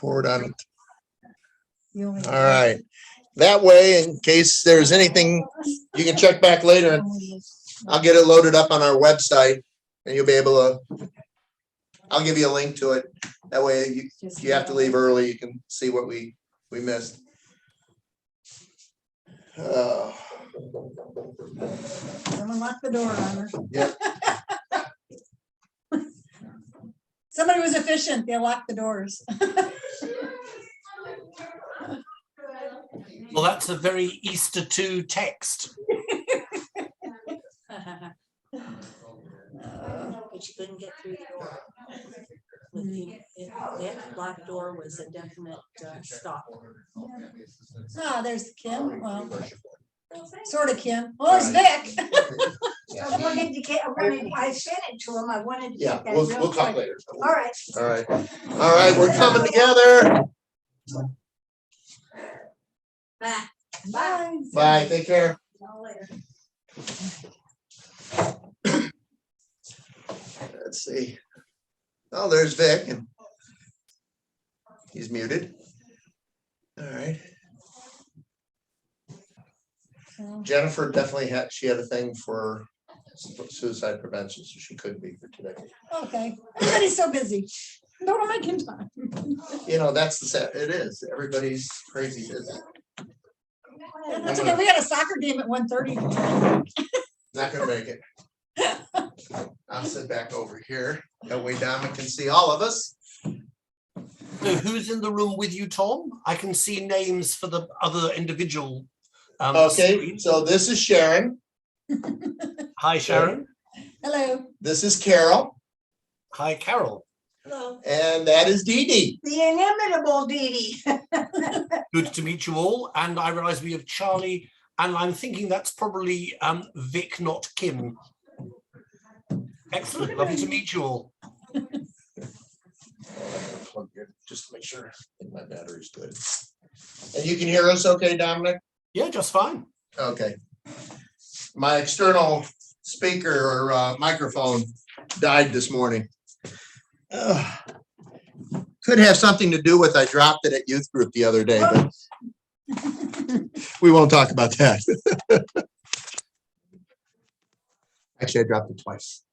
forward on it. You only- All right. That way, in case there's anything, you can check back later and I'll get it loaded up on our website and you'll be able to, I'll give you a link to it. That way, if you have to leave early, you can see what we missed. Someone locked the door on her. Yep. Somebody was efficient. They locked the doors. Well, that's a very Easter 2 text. But you couldn't get through the door. That locked door was a definite stop. Oh, there's Kim. Well, sort of Kim. Oh, it's Vic. I sent it to him. I wanted to. Yeah, get that we'll real talk quick. later. All right. All right. All right, we're coming together. Bye. Bye. Bye, take care. All later. Let's see. Oh, there's Vic and he's muted. All right. Jennifer definitely she had a thing for suicide prevention, so she couldn't be for today. Okay. Everybody's so busy. Don't make him time. You know, that's the sad, it is. Everybody's crazy busy. That's okay. We had a soccer game at 1:30. Not gonna make it. I'll sit back over here. That way Donna can see all of us. So who's in the room with you, Tom? I can see names for the other individual. Okay, screens. so this is Sharon. Hi, Sharon. Hello. This is Carol. Hi, Carol. Hello. And that is Dee Dee. The inimitable Dee Dee. Good to meet you all. And I realize we have Charlie, and I'm thinking that's probably Vic, not Kim. Excellent. Lovely to meet you all. Just to make sure I think my battery's good. And you can hear us okay, Dominic? Yeah, just fine. Okay. My external speaker or microphone died this morning. Could have something to do with I dropped it at youth group the other day, but we won't talk about that. Actually, I dropped it twice.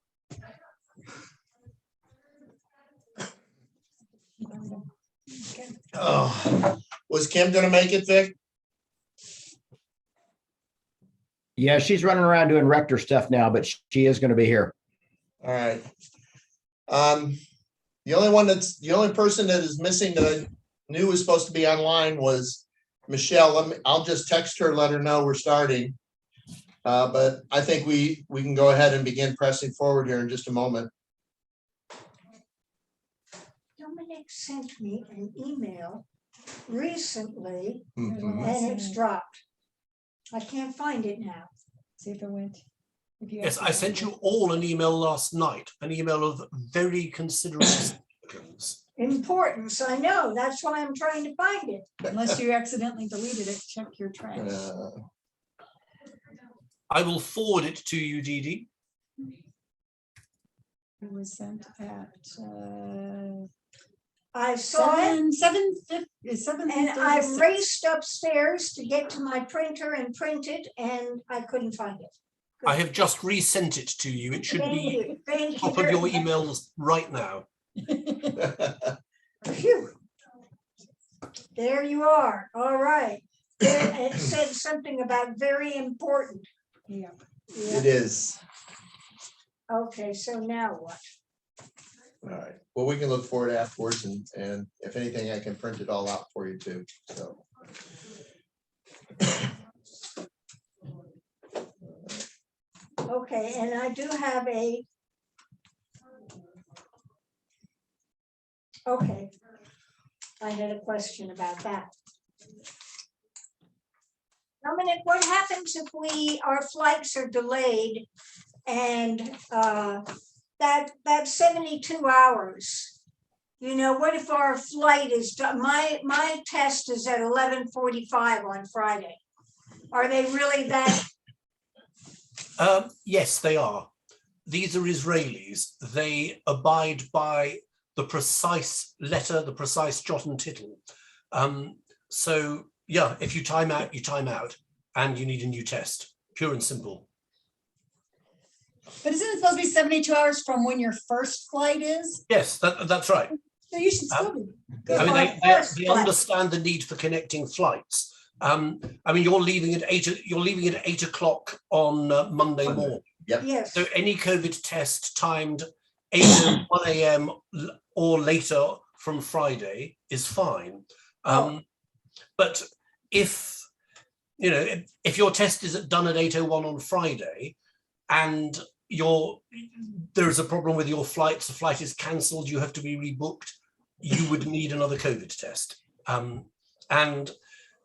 Oh, was Kim gonna make it, Vic? Yeah, she's running around doing rector stuff now, but she is going to be here. All right. The only person that is missing that I knew was supposed to be online was Michelle. I'll just text her, let her know we're starting. But I think we can go ahead and begin pressing forward here in just a moment. Dominic sent me an email recently Mhm. and it's dropped. I can't find it now. See if it went. If you Yes, I sent you all an email last night, an email of very considerable significance. Importance, I know. That's why I'm trying to find it. Unless you accidentally deleted it, check your trash. I will forward it to you, Dee Dee. It was sent at I saw it 7:50. and I raced upstairs to get to my printer and print it and I couldn't find it. I have just resent it to you. It should Thank be you. Thank you. top of very your much. emails right now. Phew. There you are. All right. It said something about very important. Yeah. It is. Okay, so now what? All right. Well, we can look forward afterwards and if anything, I can print it all out for you too. So. Okay, and I do have a. Okay. I had a question about that. Dominic, what happens if our flights are delayed and that 72 hours? You know, what if our flight is done? My test is at 11:45 on Friday. Are they really that? Yes, they are. These are Israelis. They abide by the precise letter, the precise jot and tittle. So yeah, if you time out, you time out, and you need a new test. Pure and simple. But isn't it supposed to be 72 hours from when your first flight is? Yes, that's right. So you should still be. I mean, My they first flight. understand the need for connecting flights. I mean, you're leaving at 8 o'clock on Monday morning. Yes, So any COVID test timed 1 a.m. or later from Friday is fine. But if if your test is done at 8:01 on Friday, and there is a problem with your flights, the flight is cancelled, you have to be rebooked, you would need another COVID test. And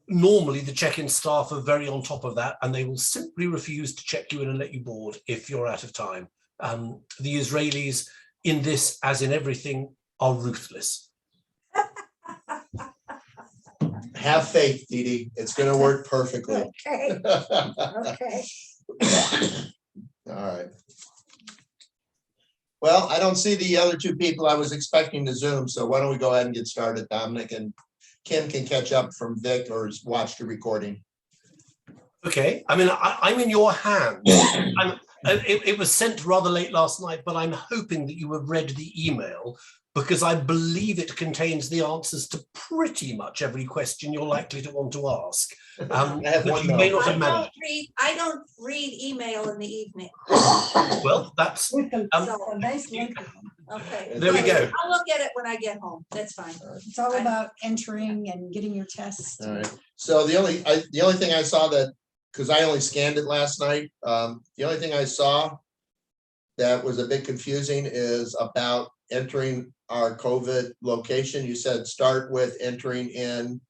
normally the check-in staff are very on top of that, and they will simply refuse to check you in and let you board if you're out of time. The Israelis, in this as in everything, are ruthless. Have faith, Dee Dee. It's gonna work perfectly. okay, okay. All right. Well, I don't see the other two people I was expecting to Zoom, so why don't we go ahead and get started, Dominic, and Kim can catch up from Vic or watch the recording. Okay, I mean, I'm in your hands. It was sent rather late last night, but I'm hoping that you have read the email, because I believe it contains the answers to pretty much every question you're likely to want to ask. I have But one you may note. not have managed. I don't read email in the evening. Well, that's With the So- a nice link. Okay. There we go. I'll look at it when I get home. That's fine. It's all about entering and getting your tests. All right, so the only thing I saw that, because I only scanned it last night, the only thing I saw that was a bit confusing is about entering our COVID location. You said start with entering in.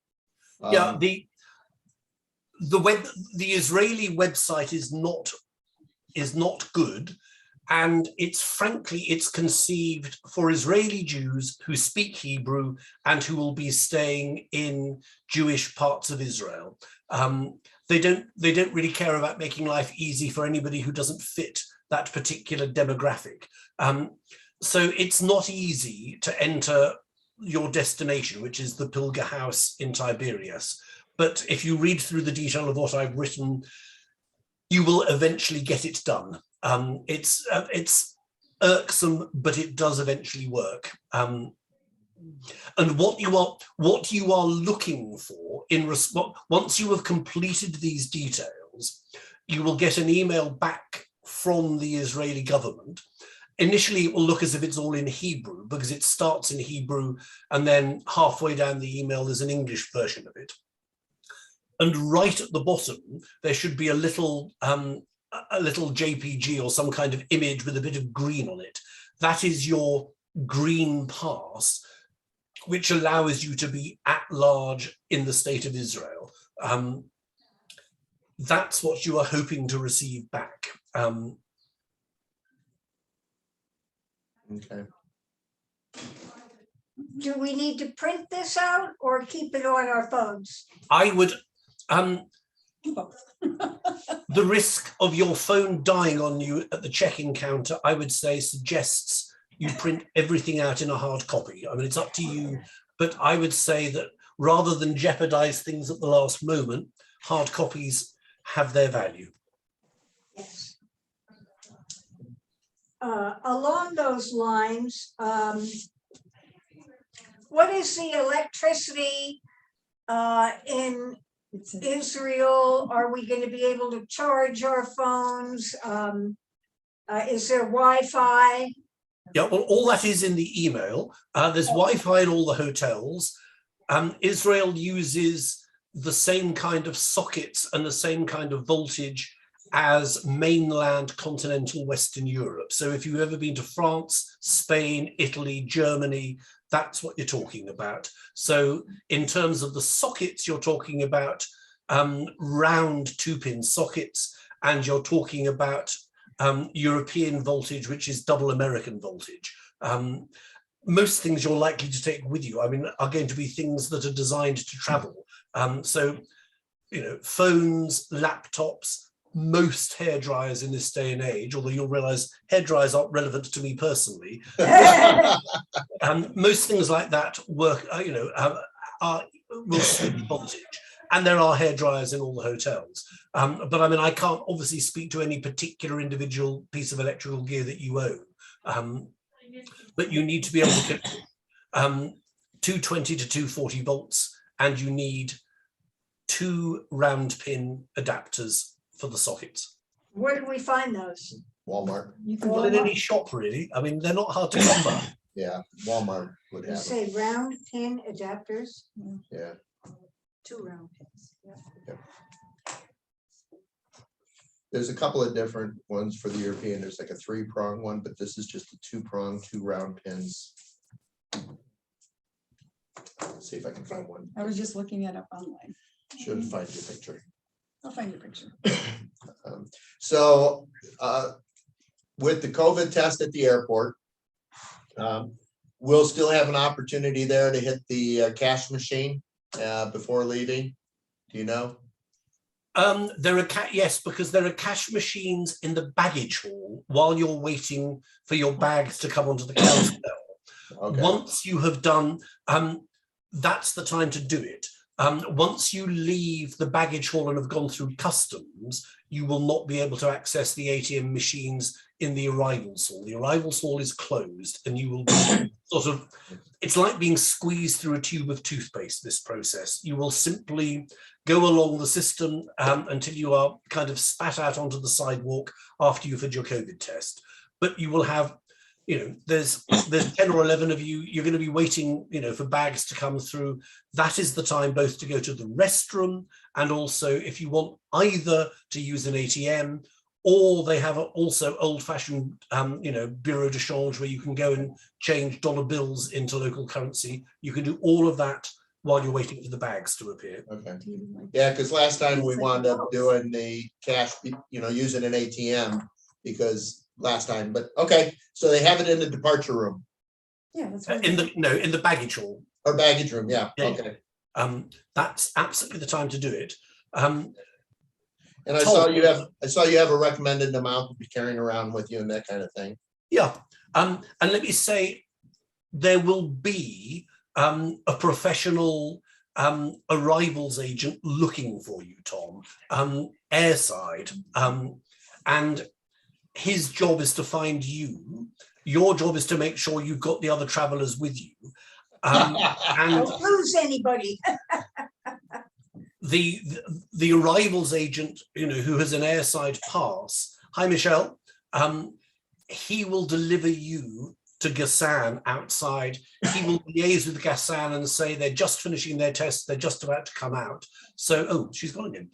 Yeah, the Israeli website is not good, and it's conceived for Israeli Jews who speak Hebrew and who will be staying in Jewish parts of Israel. They don't really care about making life easy for anybody who doesn't fit that particular demographic. So it's not easy to enter your destination, which is the Pilger House in Tiberias. But if you read through the detail of what I've written, you will eventually get it done. It's irksome, but it does eventually work. And what you are looking for in response, once you have completed these details, you will get an email back from the Israeli government. Initially, it will look as if it's all in Hebrew, because it starts in Hebrew, and then halfway down the email, there's an English version of it. And right at the bottom, there should be a little JPG or some kind of image with a bit of green on it. That is your green pass, which allows you to be at large in the state of Israel. That's what you are hoping to receive back. Okay. Do we need to print this out or keep it on our phones? I would, Both. the risk of your phone dying on you at the check-in counter, I would say, suggests you print everything out in a hard copy. I mean, it's up to you, but I would say that rather than jeopardize things at the last moment, hard copies have their value. Yes. Along those lines, what is the electricity in It's Israel? Are we going to be able to charge our phones? Is there Wi-Fi? Yeah, well, all that is in the email. There's Wi-Fi in all the hotels. Israel uses the same kind of sockets and the same kind of voltage as mainland continental Western Europe. So if you've ever been to France, Spain, Italy, Germany, that's what you're talking about. So in terms of the sockets, you're talking about round 2-pin sockets, and you're talking about European voltage, which is double American voltage. Most things you're likely to take with you, I mean, are going to be things that are designed to travel. So, phones, laptops, most hair dryers in this day and age, although you'll realize hair dryers aren't relevant to me personally. Most things like that work, will suit voltage. And there are hair dryers in all the hotels. But I mean, I can't obviously speak to any particular individual piece of electrical gear that you own. But you need to be able to get 220 to 240 volts, and you need 2 round pin adapters for the sockets. Where do we find those? Walmart, You can Well, go in up. any shop, really. I mean, they're not hard to come by. yeah, Walmart would You have it, say round pin adapters? yeah. 2 round pins. Yeah. There's a couple of different ones for the European. There's like a 3-prong one, but this is just a 2-prong, 2 round pins. Let's see if I can find one. I was just looking it up online. Should find your picture. I'll find your picture. So with the COVID test at the airport, we'll still have an opportunity there to hit the cash machine before leaving. Do you know? There are yes, because there are cash machines in the baggage hall while you're waiting for your bags to come onto the carousel. Okay. Once you have done, that's the time to do it. Once you leave the baggage hall and have gone through customs, you will not be able to access the ATM machines in the arrivals hall. The arrivals hall is closed, and you will be sort of, it's like being squeezed through a tube of toothpaste, this process. You will simply go along the system until you are kind of spat out onto the sidewalk after you've had your COVID test. But you will have, there's 10 or 11 of you, you're going to be waiting, for bags to come through. That is the time both to go to the restroom, and also if you want either to use an ATM, or they have also old-fashioned, bureau de change where you can go and change dollar bills into local currency. You can do all of that while you're waiting for the bags to appear. Okay. Yeah, because last time we wound up doing the cash, using an ATM because last time, but okay, so they have it in the departure room Yeah, that's what In the baggage hall. or baggage room. Yeah. Yeah. Okay. That's absolutely the time to do it. And I Tom. saw you have a recommended amount to be carrying around with you and that kind of thing. Yeah, and let me say, there will be a professional arrivals agent looking for you, Tom, airside, and his job is to find you. Your job is to make sure you've got the other travelers with you. And Don't lose anybody. the arrivals agent, who has an airside pass, hi Michelle, he will deliver you to Gassan outside. He will liaise with Gassan and say they're just finishing their test, they're just about to come out. So, she's gone again.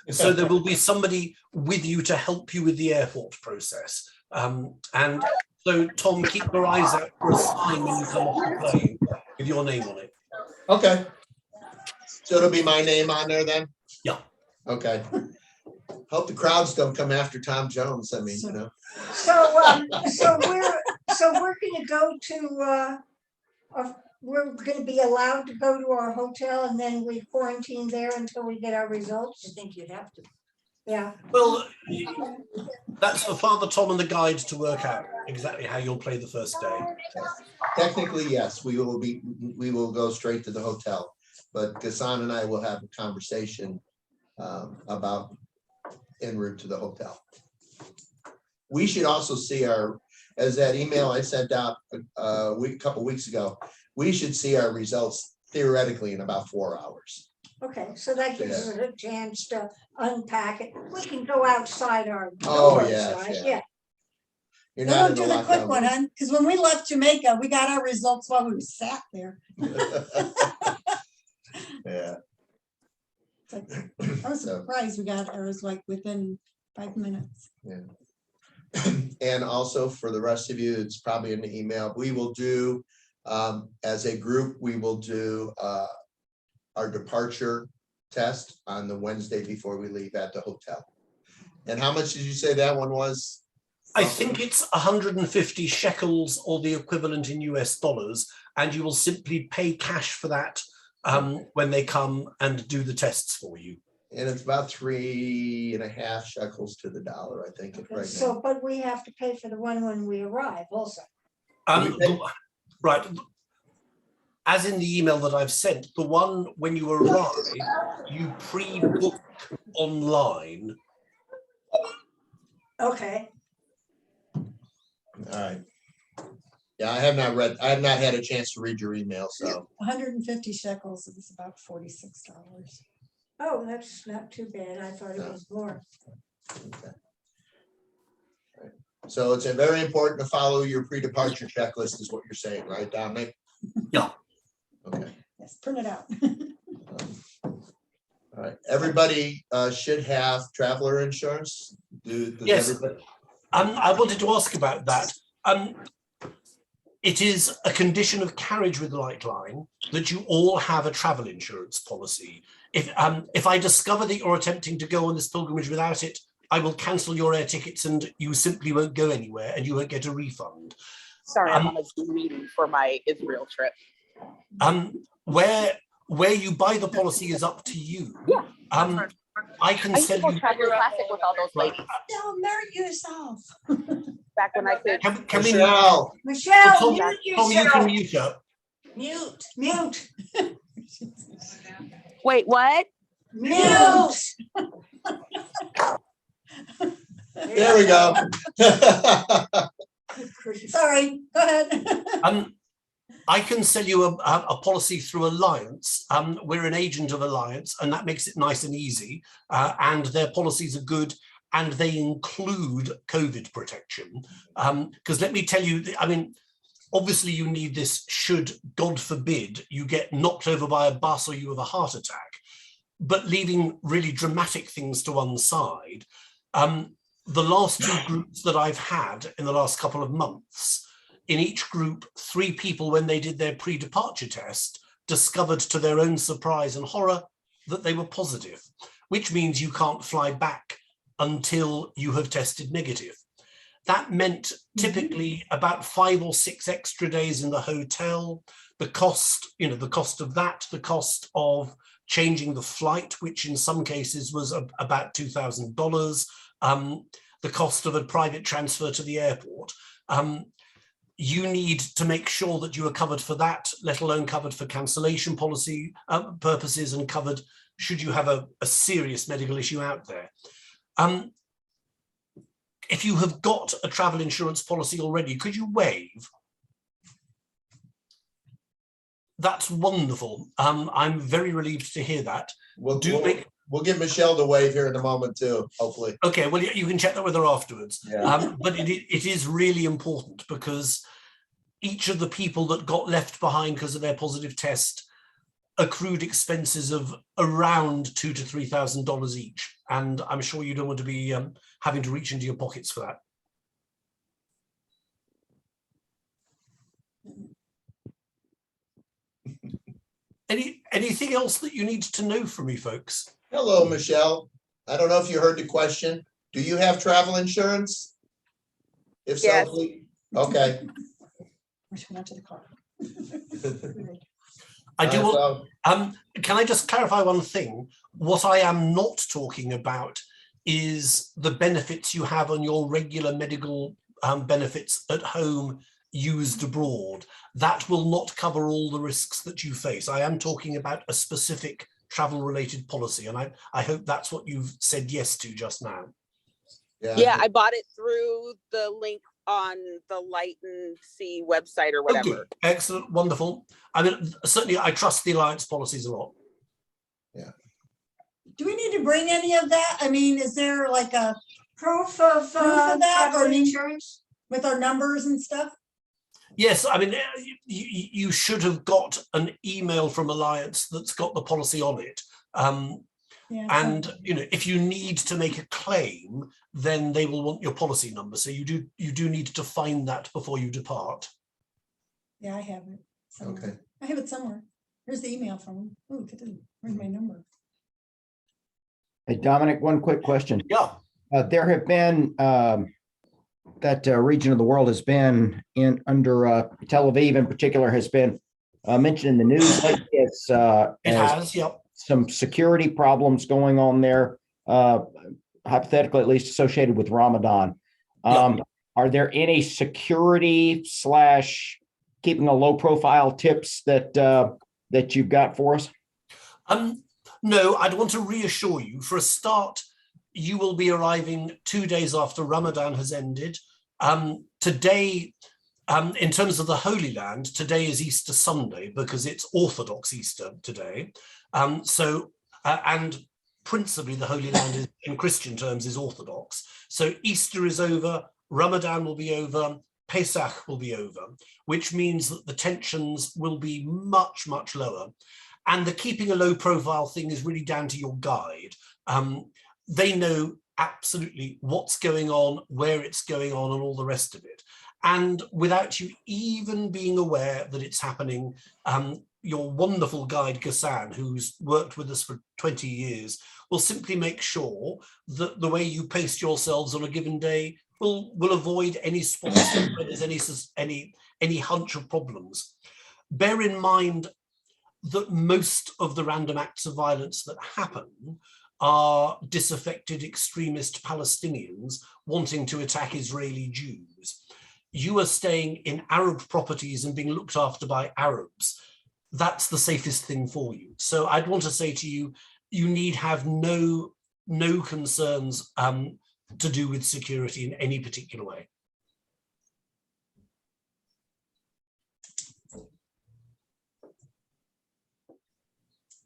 So there will be somebody with you to help you with the airport process. And so Tom, keep your eyes out for a sign when you come off the plane with your name on it. Okay. So it'll be my name on there then? Yeah. Okay. Hope the crowds don't come after Tom Jones. I mean, So we're gonna go to, we're gonna be allowed to go to our hotel and then we quarantine there until we get our results? I think you'd have to. Yeah, Well, that's for Father Tom and the guide to work out exactly how you'll play the first day. technically, yes, we will go straight to the hotel. But Gassan and I will have a conversation about en route to the hotel. We should also see as that email I sent out a couple weeks ago, we should see our results theoretically in about 4 hours. okay, so that gives us a chance to unpack it. We can go outside our Oh, doors, yes, right? yeah. You're Go not in do the the quick lockdown. one, huh? Because when we left Jamaica, we got our results while we sat there. Yeah. I was So- surprised we got ours like within 5 minutes. And also for the rest of you, it's probably in the email, we will do, as a group, we will do our departure test on the Wednesday before we leave at the hotel. And how much did you say that one was? I think it's 150 shekels or the equivalent in US dollars, and you will simply pay cash for that when they come and do the tests for you. And it's about 3.5 shekels to the dollar, I think, right now. So, but we have to pay for the one when we arrive also. Right. As in the email that I've sent, the one when you arrive, you pre-book online. Okay, All right. Yeah, I have not had a chance to read your email, so. 150 shekels is about $46. oh, that's not too bad. I thought it was more. Okay. Right. So it's very important to follow your pre-departure checklist is what you're saying, right, Dominic? Yeah. Okay. Yes, print it out. All right, everybody should have traveler insurance. Does Yes. everybody? I wanted to ask about that. It is a condition of carriage with Lightline that you all have a travel insurance policy. If I discover that you're attempting to go on this pilgrimage without it, I will cancel your air tickets and you simply won't go anywhere and you won't get a refund. Sorry, I'm on a Zoom meeting for my Israel trip. Where you buy the policy is up to you. Yeah. I can I used to sell go you. Traveler Classic with all those Right. ladies Don't hurt yourself. back when I could. Can we? Michelle, Michelle, Tom, mute Tom, you yourself. can mute her. Mute. Mute, Wait, what? mute. there we go. Sorry, go ahead. I can sell you a policy through Alliance. We're an agent of Alliance, and that makes it nice and easy. And their policies are good, and they include COVID protection. Because let me tell you, I mean, obviously you need this should, God forbid, you get knocked over by a bus or you have a heart attack. But leaving really dramatic things to one side, the last two groups that I've had in the last couple of months, in each group, 3 people, when they did their pre-departure test, discovered to their own surprise and horror that they were positive, which means you can't fly back until you have tested negative. That meant typically about 5 or 6 extra days in the hotel, the cost, the cost of that, the cost of changing the flight, which in some cases was about $2,000, the cost of a private transfer to the airport. You need to make sure that you are covered for that, let alone covered for cancellation policy purposes and covered should you have a serious medical issue out there. If you have got a travel insurance policy already, could you waive? That's wonderful. I'm very relieved to hear that. We'll give Michelle the wave here in a moment too, hopefully. Okay, well, you can check that with her afterwards. Yeah. But it is really important because each of the people that got left behind because of their positive test accrued expenses of around $2,000 to $3,000 each. And I'm sure you don't want to be having to reach into your pockets for that. Anything else that you need to know from me, folks? Hello, Michelle. I don't know if you heard the question. Do you have travel insurance? If so, Yes. please. Okay. Wish we went to the car. I do want, So, can I just clarify one thing? What I am not talking about is the benefits you have on your regular medical benefits at home used abroad. That will not cover all the risks that you face. I am talking about a specific travel related policy, and I hope that's what you've said yes to just now. Yeah, I bought it through the link on the Light and Sea website or whatever. Okay. Excellent, wonderful. I mean, certainly I trust the Alliance policies a lot. Do we need to bring any of that? I mean, is there like a Proof of that, travel or insurance? with our numbers and stuff? Yes, I mean, you should have got an email from Alliance that's got the policy on it. Yeah. And if you need to make a claim, then they will want your policy number. So you do need to find that before you depart. Yeah, I have it. somewhere. Okay. I have it somewhere. Here's the email from him. Oh, where's my number? Hey, Dominic, one quick question. Yeah. There have been that region of the world has been under Tel Aviv in particular has been mentioned in the news lately as It has, yep. some security problems going on there, hypothetically, at least associated with Ramadan. Are there any security / keeping a low profile tips that you've got for us? No, I'd want to reassure you. For a start, you will be arriving 2 days after Ramadan has ended. Today, in terms of the Holy Land, today is Easter Sunday because it's Orthodox Easter today. And principally the Holy Land is, in Christian terms, is Orthodox. So Easter is over, Ramadan will be over, Pesach will be over, which means that the tensions will be much, much lower. And the keeping a low profile thing is really down to your guide. They know absolutely what's going on, where it's going on, and all the rest of it. And without you even being aware that it's happening, your wonderful guide, Ghassan, who's worked with us for 20 years, will simply make sure that the way you pace yourselves on a given day will avoid any spots where there's any hunch of problems. Bear in mind that most of the random acts of violence that happen are disaffected extremist Palestinians wanting to attack Israeli Jews. You are staying in Arab properties and being looked after by Arabs. That's the safest thing for you. So I'd want to say to you, you need have no concerns to do with security in any particular way.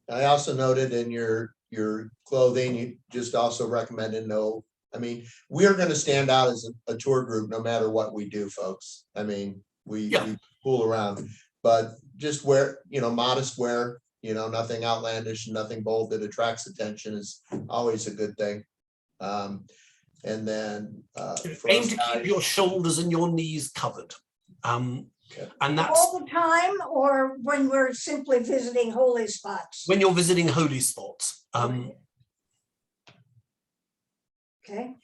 I also noted in your clothing, you just also recommended we are going to stand out as a tour group no matter what we do, folks. I mean, we fool around, but just wear, modest wear, nothing outlandish, nothing bold that attracts attention is always a good thing. And then aim to keep your shoulders and your knees covered. And that's all the time, or when we're simply visiting holy spots? when you're visiting holy spots. Okay.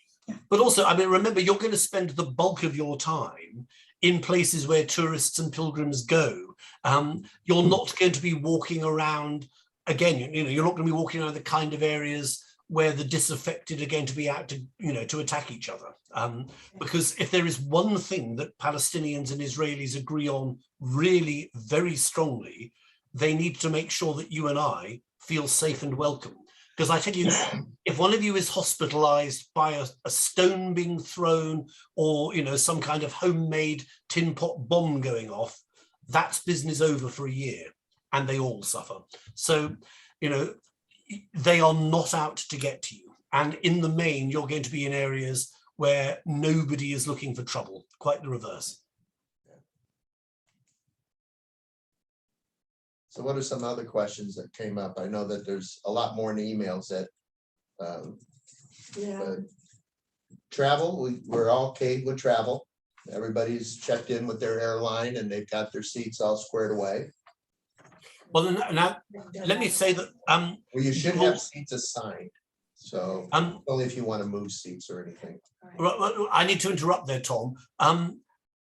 But also, remember, you're going to spend the bulk of your time in places where tourists and pilgrims go. You're not going to be walking around, again, you're not going to be walking around the kind of areas where the disaffected are going to be out to attack each other. Because if there is one thing that Palestinians and Israelis agree on really very strongly, they need to make sure that you and I feel safe and welcome. Because I tell you, if one of you is hospitalized by a stone being thrown or, some kind of homemade tin pot bomb going off, that's business over for a year and they all suffer. So, they are not out to get to you. And in the main, you're going to be in areas where nobody is looking for trouble, quite the reverse. So what are some other questions that came up? I know that there's a lot more in the emails that travel, we're all okay with travel. Everybody's checked in with their airline and they've got their seats all squared away. Well, now let me say that Well, you should have seats assigned. So only if you want to move seats or anything. I need to interrupt there, Tom.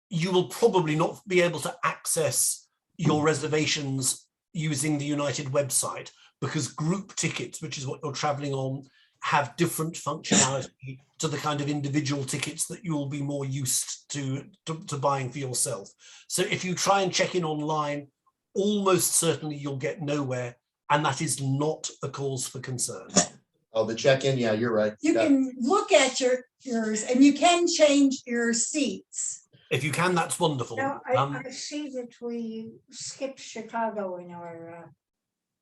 You will probably not be able to access your reservations using the United website because group tickets, which is what you're traveling on, have different functionality to the kind of individual tickets that you'll be more used to buying for yourself. So if you try and check in online, almost certainly you'll get nowhere, and that is not a cause for concern. Oh, the check-in, yeah, you're right. You can look at yours and you can change your seats. If you can, that's wonderful. Now, I see that we skipped Chicago in our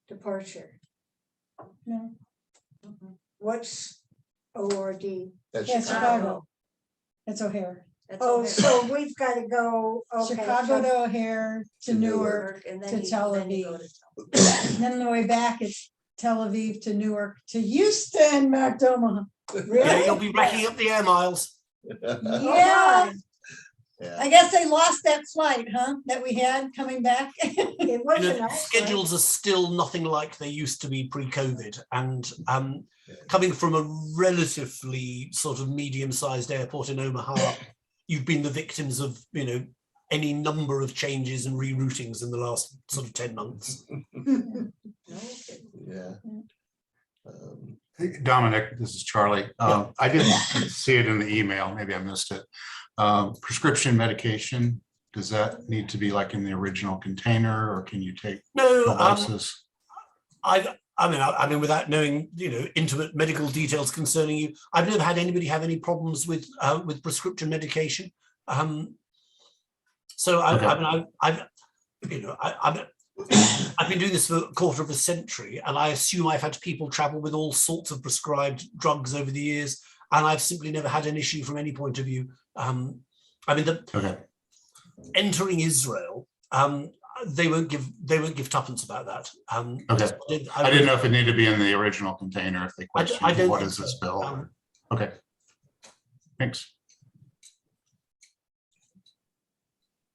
departure. No. What's ORD? That's Yes, Chicago. Chicago. That's O'Hare. That's Oh, O'Hare. so we've got to go, okay. Chicago to O'Hare to To Newark, And then to you- Tel then you go Aviv. to Tel and then on the way back it's Tel Aviv to Newark to Houston, back to Omaha. Yeah, you'll be racking up the air miles. Yeah, Yeah. I guess they lost that flight, huh, that we had coming back. It was a nice Schedules are still nothing like they used to be pre-COVID, and coming from a relatively sort of medium-sized airport in Omaha, you've been the victims of any number of changes and reroutings in the last sort of 10 months. No kidding. Yeah. Hey, Dominic, this is Charlie. I didn't see it in the email. Maybe I missed it. Prescription medication, does that need to be like in the original container, or can you take No, devices? I mean, without knowing, intimate medical details concerning you, I've never had anybody have any problems with prescription medication. So Okay. I've been doing this for a quarter of a century, and I assume I've had people travel with all sorts of prescribed drugs over the years, and I've simply never had an issue from any point of view. Okay. Entering Israel, they won't give tuppence about that. Okay. I didn't know if it needed to be in the original container if they question I don't what think is this so. bill? Okay. Thanks.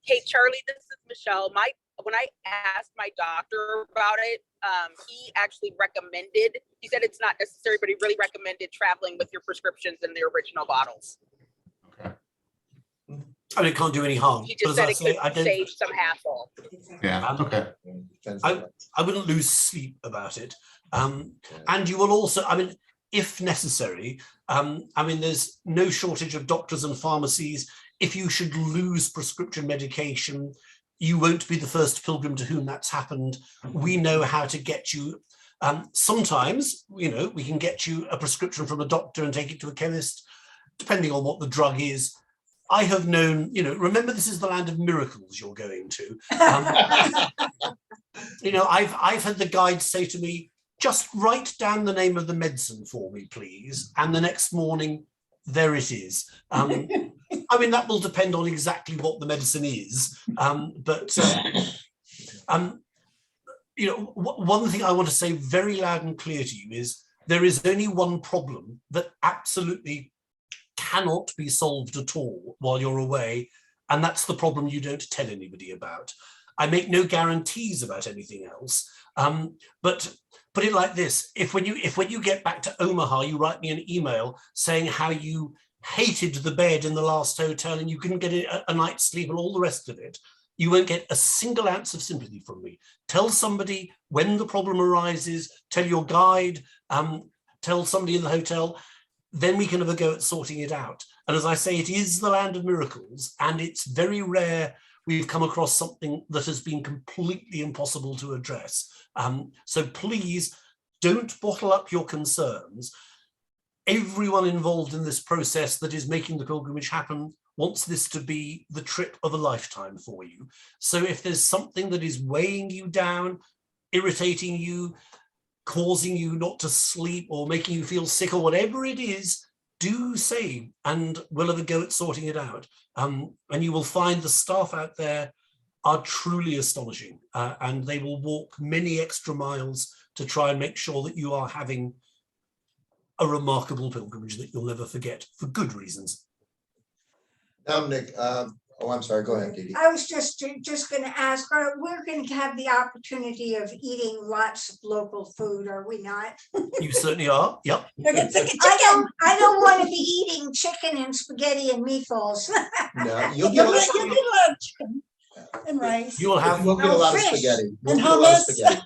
Hey, Charlie, this is Michelle. When I asked my doctor about it, he actually recommended, he said it's not necessary, but he really recommended traveling with your prescriptions in the original bottles. Okay. I mean, it can't do any harm. He But just as said it I could say, save some hassle. Yeah. Okay. I wouldn't lose sleep about it. And you will also, I mean, if necessary, there's no shortage of doctors and pharmacies. If you should lose prescription medication, you won't be the first pilgrim to whom that's happened. We know how to get you. Sometimes, we can get you a prescription from a doctor and take it to a chemist, depending on what the drug is. I have known, remember, this is the land of miracles you're going to. I've had the guide say to me, just write down the name of the medicine for me, please. And the next morning, there it is. That will depend on exactly what the medicine is. One thing I want to say very loud and clear to you is there is only one problem that absolutely cannot be solved at all while you're away, and that's the problem you don't tell anybody about. I make no guarantees about anything else, but put it like this: if when you get back to Omaha, you write me an email saying how you hated the bed in the last hotel and you couldn't get a night's sleep and all the rest of it, you won't get a single ounce of sympathy from me. Tell somebody when the problem arises, tell your guide, tell somebody in the hotel, then we can have a go at sorting it out. And as I say, it is the land of miracles, and it's very rare we've come across something that has been completely impossible to address. So please don't bottle up your concerns. Everyone involved in this process that is making the pilgrimage happen wants this to be the trip of a lifetime for you. So if there's something that is weighing you down, irritating you, causing you not to sleep or making you feel sick or whatever it is, do say, and we'll have a go at sorting it out. And you will find the staff out there are truly astonishing, and they will walk many extra miles to try and make sure that you are having a remarkable pilgrimage that you'll never forget for good reasons. Dominic, I'm sorry, go ahead, Dee. I was just going to ask, we're going to have the opportunity of eating lots of local food, are we not? You certainly are. Yep. I don't want to be eating chicken and spaghetti and meatballs. No, You'll get a lot of chicken and rice. You will have. We'll get a lot of fish. spaghetti. And We'll get a lot of hummus. spaghetti.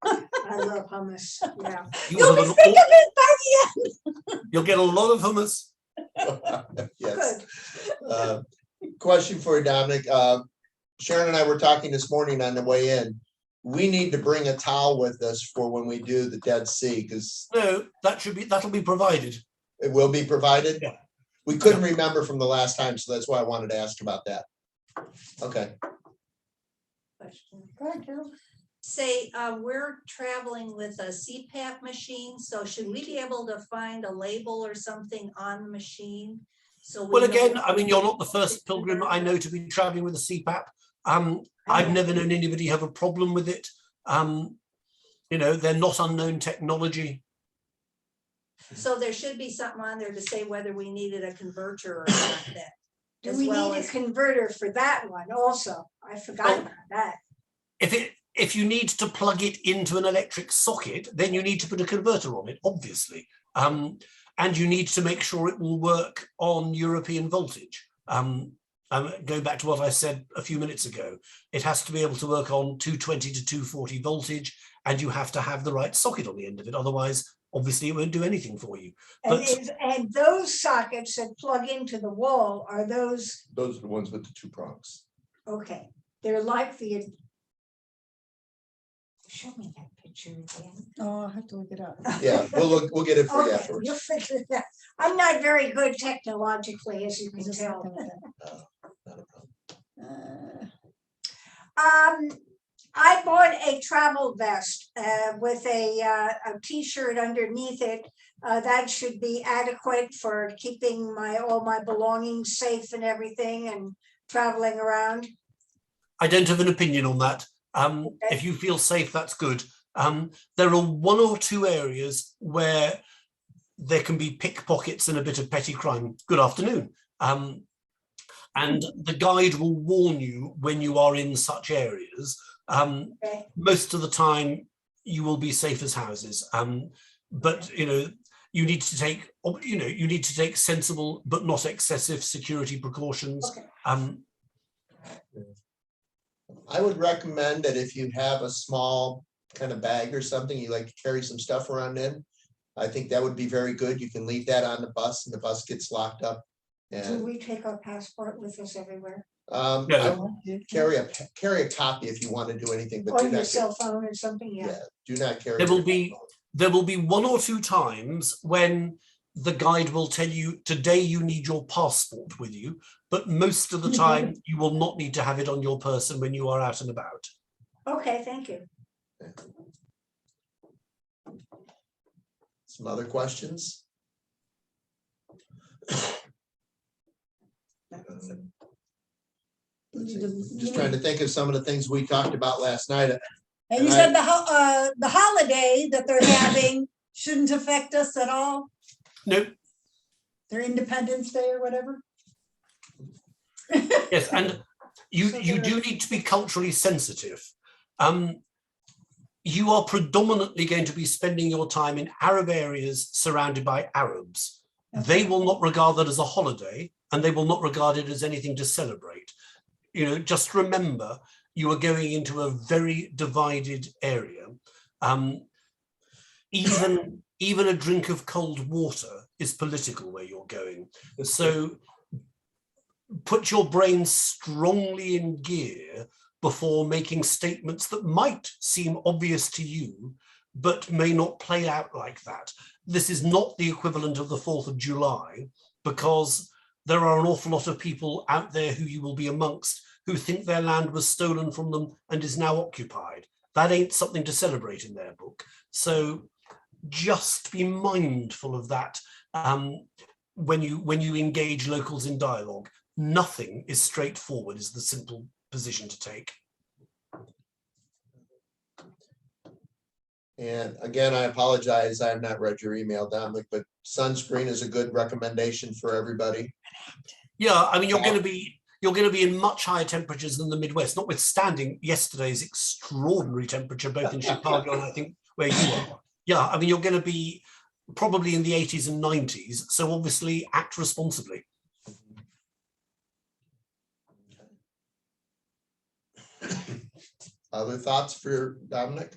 I love hummus, yeah. You'll, You'll be have sick of it by the end. you'll get a lot of hummus. Yes. Good. Question for you, Dominic. Sharon and I were talking this morning on the way in. We need to bring a towel with us for when we do the Dead Sea, because No, that'll be provided. it will be provided. Yeah. We couldn't remember from the last time, so that's why I wanted to ask about that. Okay. Go ahead, Carol. Say, we're traveling with a CPAP machine, so should we be able to find a label or something on the machine? So Well, know- again, I mean, you're not the first pilgrim I know to be traveling with a CPAP. I've never known anybody have a problem with it. They're not unknown technology. So there should be something on there to say whether we needed a converter or not that. Do as we well need a as- converter for that one also? I forgot about that. If you need to plug it into an electric socket, then you need to put a converter on it, obviously. And you need to make sure it will work on European voltage. Going back to what I said a few minutes ago, it has to be able to work on 220 to 240 voltage, and you have to have the right socket on the end of it. Otherwise, obviously, it won't do anything for you. And those sockets that plug into the wall, are those, are the ones with the two prongs. okay, they're like the. Show me that picture again. Oh, I'll have to look it up. Yeah, we'll get it for you Okay, afterwards. you'll figure it out. I'm not very good technologically, as you I can just tell. looking at Not a problem. that. I bought a travel vest with a t-shirt underneath it. That should be adequate for keeping all my belongings safe and everything and traveling around. I don't have an opinion on that. If you feel safe, that's good. There are one or two areas where there can be pickpockets and a bit of petty crime. Good afternoon. And the guide will warn you when you are in such areas. Okay. Most of the time, you will be safe as houses. But you need to take sensible but not excessive security precautions. Okay. I would recommend that if you have a small kind of bag or something, you like to carry some stuff around in. I think that would be very good. You can leave that on the bus and the bus gets locked up. Do And we take our passport with us everywhere? I No. would carry a copy if you want to do anything, but Or do your not, cell phone or something, yeah. do not carry. There will your be- phone. There will be one or two times when the guide will tell you, today you need your passport with you, but most of the time you will not need to have it on your person when you are out and about. Okay, thank you. Some other questions? Just trying to think of some of the things we talked about last night. And you said the holiday that they're having shouldn't affect us at all, No, their Independence Day or whatever? yes, and you do need to be culturally sensitive. You are predominantly going to be spending your time in Arab areas surrounded by Arabs. They will not regard that as a holiday, and they will not regard it as anything to celebrate. Just remember, you are going into a very divided area. Even a drink of cold water is political where you're going. So put your brain strongly in gear before making statements that might seem obvious to you, but may not play out like that. This is not the equivalent of the 4th of July, because there are an awful lot of people out there who you will be amongst who think their land was stolen from them and is now occupied. That ain't something to celebrate in their book. So just be mindful of that when you engage locals in dialogue. Nothing is straightforward is the simple position to take. And again, I apologize, I have not read your email, Dominic, but sunscreen is a good recommendation for everybody. Yeah, I mean, you're going to be in much higher temperatures than the Midwest, notwithstanding yesterday's extraordinary temperature, both in Chicago and I think where you are. Yeah, I mean, you're going to be probably in the 80s and 90s. So obviously act responsibly. Other thoughts for Dominic?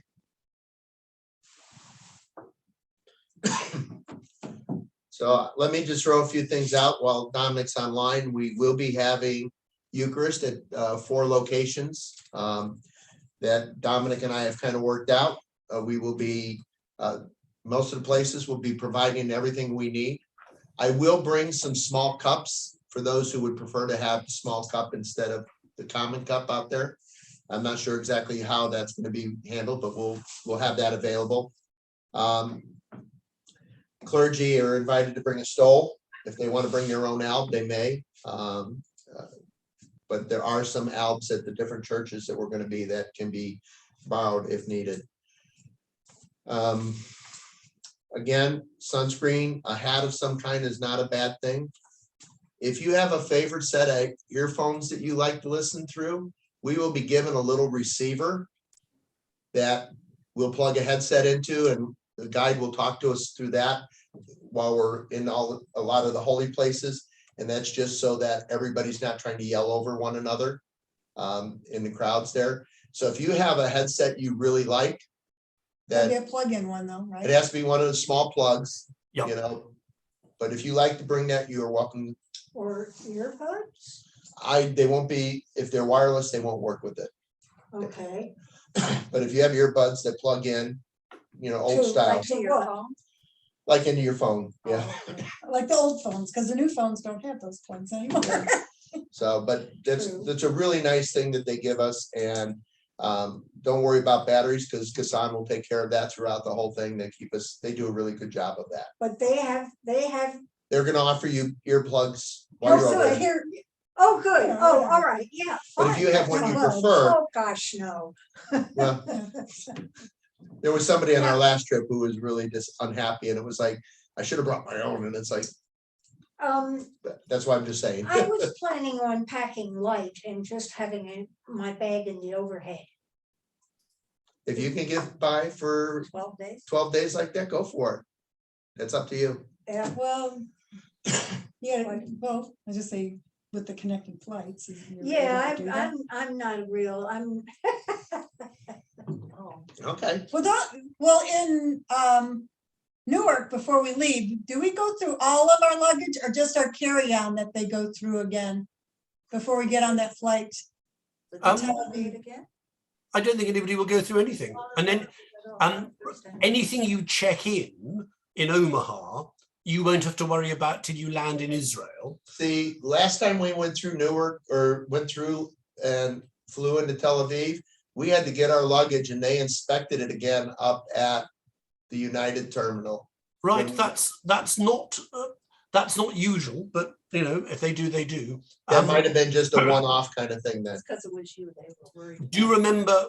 So let me just throw a few things out while Dominic's online. We will be having Eucharist at 4 locations that Dominic and I have kind of worked out. We will be, most of the places will be providing everything we need. I will bring some small cups for those who would prefer to have the small cup instead of the common cup out there. I'm not sure exactly how that's going to be handled, but we'll have that available. Clergy are invited to bring a stole. If they want to bring their own alb, they may. But there are some albs at the different churches that we're going to be that can be borrowed if needed. Again, sunscreen, a hat of some kind is not a bad thing. If you have a favorite set of earphones that you like to listen through, we will be given a little receiver that we'll plug a headset into, and the guide will talk to us through that while we're in a lot of the holy places. And that's just so that everybody's not trying to yell over one another in the crowds there. So if you have a headset you really like, That'd that be a plug-in one though, it right? has to be one of the small plugs, Yep. you know. But if you like to bring that, you are welcome. Or earbuds? They won't be, if they're wireless, they won't work with it. Okay. But if you have earbuds that plug in, you know, old To, style, like, To your what? phone? like into your phone, yeah. Like the old phones, because the new phones don't have those plugs anymore. So, but True. that's a really nice thing that they give us, and don't worry about batteries, because Kassan will take care of that throughout the whole thing. They do a really good job of that. But they have, They're gonna offer you earplugs while Oh, you're over good. there. Here, oh, good. Yeah, Oh, yeah. all right, yeah. But if you fine. have one you Well, prefer, Oh, gosh, no. well, there was somebody on our last trip who was really just unhappy, and it was like, I should have brought my own, and it's like, that's why I'm just saying. I was planning on packing light and just having my bag in the overhead. If you can get by for 12 days? 12 days like that, go for it. It's up to you. Yeah, well, yeah, well, I just say with the connecting flights. you're able yeah, to do that. I'm not a real, Oh, Okay. Well, in Newark, before we leave, do we go through all of our luggage or just our carry-on that they go through again? Before we get on that flight? but Um, then I'll do it again? I don't think anybody will go through anything. And then anything you check in Omaha, you won't have to worry about till you land in Israel. The last time we went through Newark or went through and flew into Tel Aviv, we had to get our luggage and they inspected it again up at the United Terminal. Right, When- that's not usual, but you know, if they do, they do. That might have been just a one-off kind of thing then. It's because it was you, they were worried. Do you remember,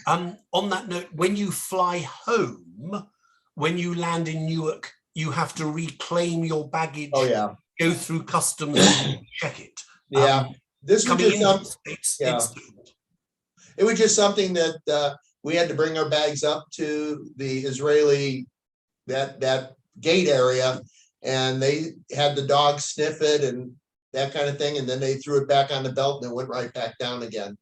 on that note, when you fly home, when you land in Newark, you have to reclaim your baggage, Oh, yeah. go through customs and check it. Yeah. This was Coming just into the something, States, yeah. it's different. it was just something that we had to bring our bags up to the Israeli, that gate area. And they had the dog sniff it and that kind of thing. And then they threw it back on the belt and it went right back down again.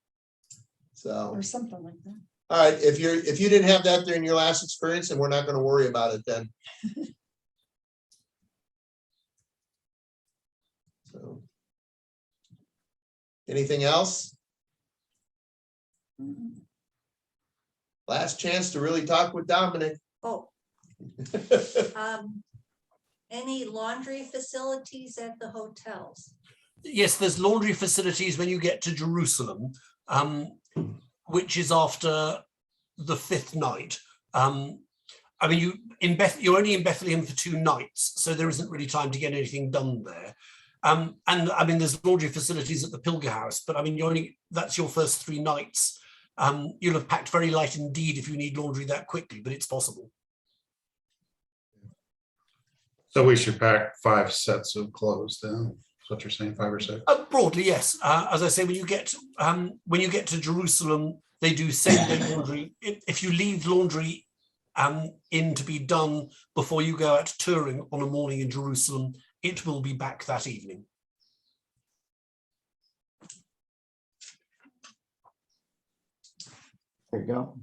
So, Or something like that. all right, if you didn't have that during your last experience, then we're not going to worry about it then. So. Anything else? Last chance to really talk with Dominic. Oh, any laundry facilities at the hotels? Yes, there's laundry facilities when you get to Jerusalem, which is after the 5th night. I mean, you're only in Bethlehem for 2 nights, so there isn't really time to get anything done there. And I mean, there's laundry facilities at the Pilger House, but I mean, that's your first 3 nights. You'll have packed very light indeed if you need laundry that quickly, but it's possible. So we should pack 5 sets of clothes then, is what you're saying, 5 or 6? Broadly, yes. As I say, when you get to Jerusalem, they do same-day laundry. If you leave laundry in to be done before you go out touring on a morning in Jerusalem, it will be back that evening. There you go.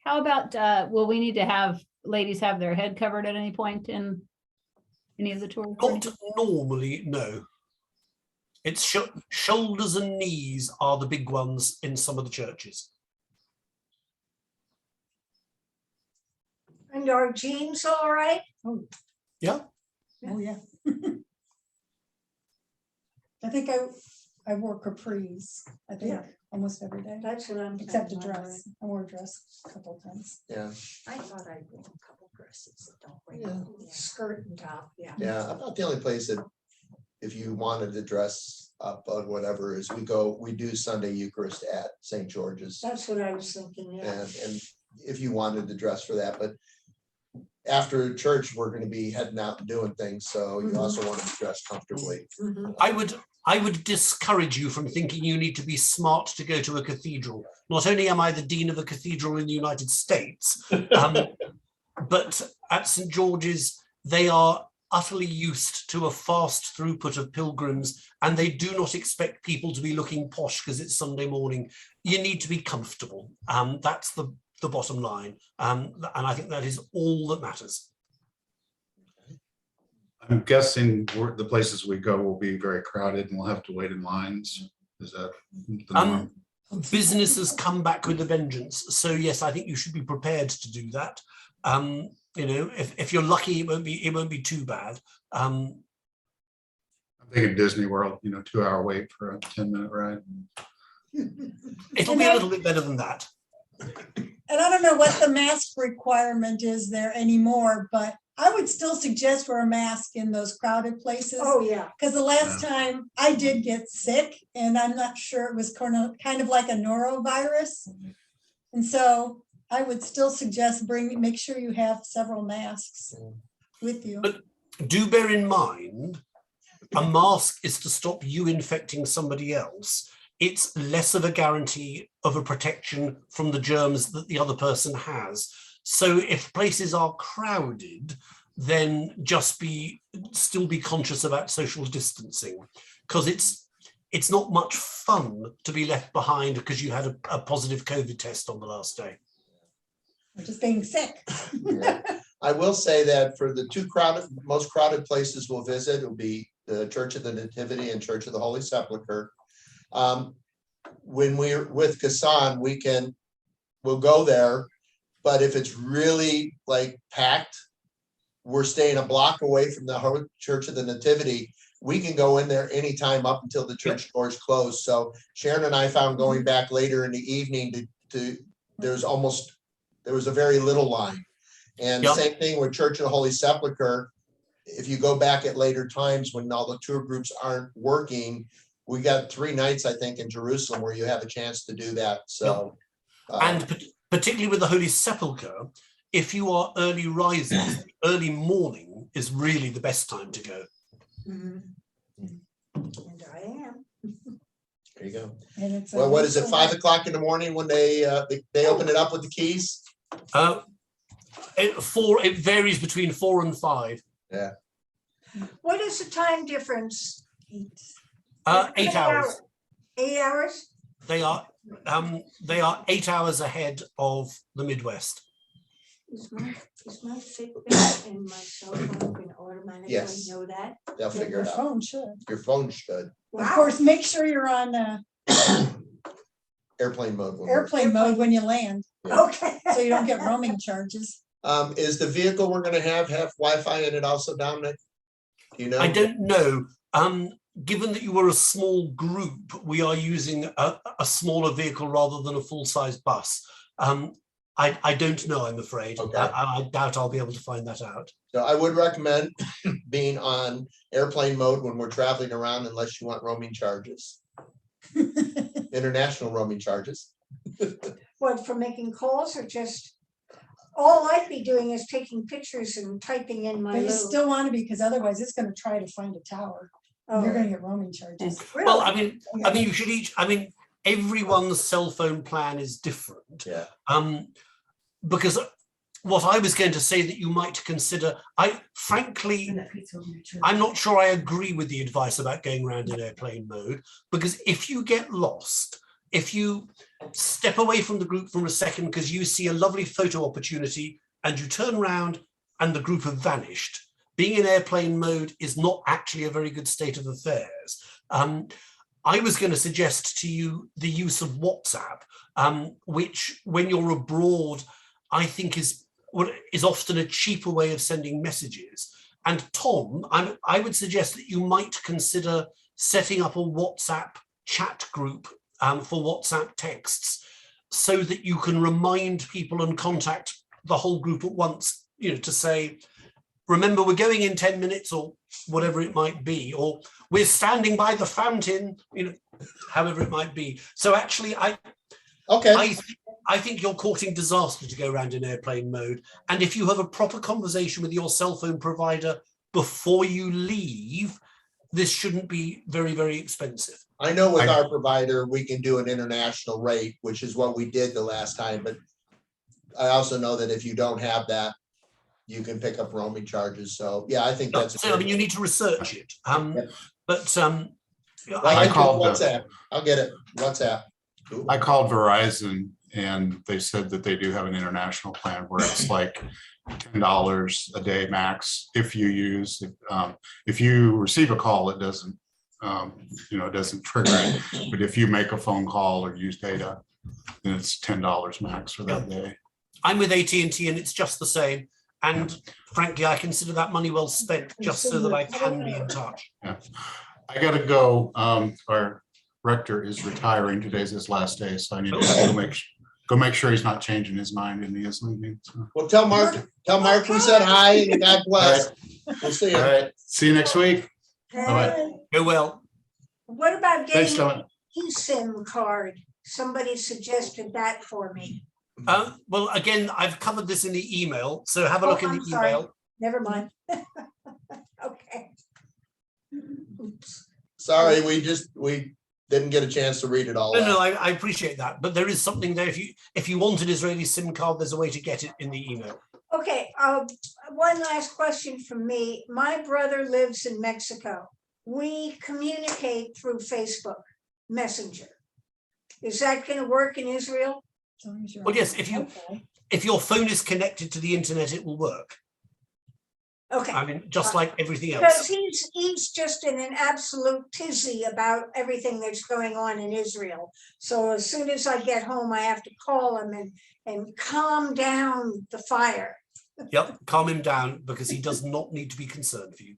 How about, will we need to have ladies have their head covered at any point in any of the tours? Not normally, no. It's shoulders and knees are the big ones in some of the churches. and are jeans all right? Yeah. Oh, yeah. I think I wore capris, I think, Yeah. almost every day, That's what I'm. except a thinking, all dress. I wore a dress a couple of times. Yeah, I thought I'd bring a couple dresses that don't bring. Yeah. right. Skirt and top, yeah. yeah. About the only place that if you wanted to dress up or whatever is we do Sunday Eucharist at St. George's. That's what I was thinking, yeah. And if you wanted to dress for that, but after church, we're gonna be heading out and doing things, so you also want to dress comfortably. Mhm. I would discourage you from thinking you need to be smart to go to a cathedral. Not only am I the dean of a cathedral in the United States, but at St. George's, they are utterly used to a fast throughput of pilgrims, and they do not expect people to be looking posh because it's Sunday morning. You need to be comfortable. That's the bottom line. And I think that is all that matters. I'm guessing the places we go will be very crowded and we'll have to wait in lines. Is that the norm? Businesses come back with a vengeance. So yes, I think you should be prepared to do that. You know, if you're lucky, it won't be too bad. I'm thinking Disney World, 2-hour wait for a 10-minute ride. It'll be a little bit better than that. And I don't know what the mask requirement is there anymore, but I would still suggest wear a mask in those crowded places. Oh, yeah. Because the last time I did get sick, and I'm not sure, it was kind of like a norovirus. And so I would still suggest make sure you have several masks with you. But do bear in mind, a mask is to stop you infecting somebody else. It's less of a guarantee of a protection from the germs that the other person has. So if places are crowded, then still be conscious about social distancing, because it's not much fun to be left behind because you had a positive COVID test on the last day. Or just being sick. Yeah. I will say that for the most crowded places we'll visit, it'll be the Church of the Nativity and Church of the Holy Sepulchre. When we're with Kassan, we'll go there. But if it's really like packed, we're staying a block away from the Church of the Nativity. We can go in there anytime up until the church doors close. So Sharon and I found going back later in the evening there was a very little line. And same thing with Church of the Holy Sepulchre. If you go back at later times when all the tour groups aren't working, we got 3 nights, I think, in Jerusalem where you have a chance to do that. So, and particularly with the Holy Sepulchre, if you are early risers, early morning is really the best time to go. And I am. there you go. And it's Well, what is it, 5 o'clock in the morning when they open it up with the keys? It varies between 4 and 5. Yeah. What is the time difference? 8 hours. 8 hours? They are 8 hours ahead of the Midwest. Is my Fitbit and my cell phone going to automatically Yes. know that? They'll figure Your it out. phone should. Your phone should. Of course, make sure you're on Airplane mode. airplane mode when you land, Okay. so you don't get roaming charges. Is the vehicle we're gonna have Wi-Fi in it also, Dominic? Do you know? I don't know. Given that you were a small group, we are using a smaller vehicle rather than a full-size bus. I don't know, I'm afraid. Okay. I doubt I'll be able to find that out. So I would recommend being on airplane mode when we're traveling around unless you want roaming charges. International roaming charges. What, for making calls or just, all I'd be doing is taking pictures and typing in my But you little. still want to be, because otherwise it's gonna try to find a tower. You're Oh, gonna get roaming charges. Well, really? I mean, you should everyone's cell phone plan is different. Yeah. Because what I was going to say that you might consider, frankly, I'm not sure I agree with the advice about going around in airplane mode, because if you get lost, if you step away from the group for a second because you see a lovely photo opportunity and you turn around and the group have vanished, being in airplane mode is not actually a very good state of affairs. I was going to suggest to you the use of WhatsApp, which when you're abroad, I think is often a cheaper way of sending messages. And Tom, I would suggest that you might consider setting up a WhatsApp chat group for WhatsApp texts so that you can remind people and contact the whole group at once, to say, remember, we're going in 10 minutes or whatever it might be, or we're standing by the fountain, however it might be. So actually, I think you're courting disaster to go around in airplane mode. And if you have a proper conversation with your cell phone provider before you leave, this shouldn't be very, very expensive. I know with our provider, we can do an international rate, which is what we did the last time, but I also know that if you don't have that, you can pick up roaming charges. So, yeah, I think that's. So I mean, you need to research it. Yep. But Well, I I called the- WhatsApp. I'll get it. WhatsApp. I called Verizon and they said that they do have an international plan where it's like $10 a day max if you use, if you receive a call, it doesn't, it doesn't trigger it. But if you make a phone call or use data, then it's $10 max for that day. I'm with AT&T and it's just the same. And frankly, I consider that money well spent just so that I can be in touch. Yeah. I gotta go. Our rector is retiring. Today's his last day, so I need to go make sure he's not changing his mind and he is leaving. So. Well, tell Mark we said hi and God bless. We'll see All you. right. See you next week. Hey, Go well. what about Thanks, getting Tom. an eSIM card? Somebody suggested that for me. Well, again, I've covered this in the email, so have a look in I'm the sorry. email. Never mind. Okay. Oops. Sorry, we didn't get a chance to read it all. No, out. I appreciate that, but there is something there. If you want an Israeli SIM card, there's a way to get it in the email. Okay, one last question from me. My brother lives in Mexico. We communicate through Facebook Messenger. Is that going to work in Israel? As long as you're Well, on yes, Wi-Fi. if your phone is connected to the internet, it will work. Okay. I mean, just like everything Because else. he's just in an absolute tizzy about everything that's going on in Israel. So as soon as I get home, I have to call him and calm down the fire. Yep, calm him down because he does not need to be concerned for you.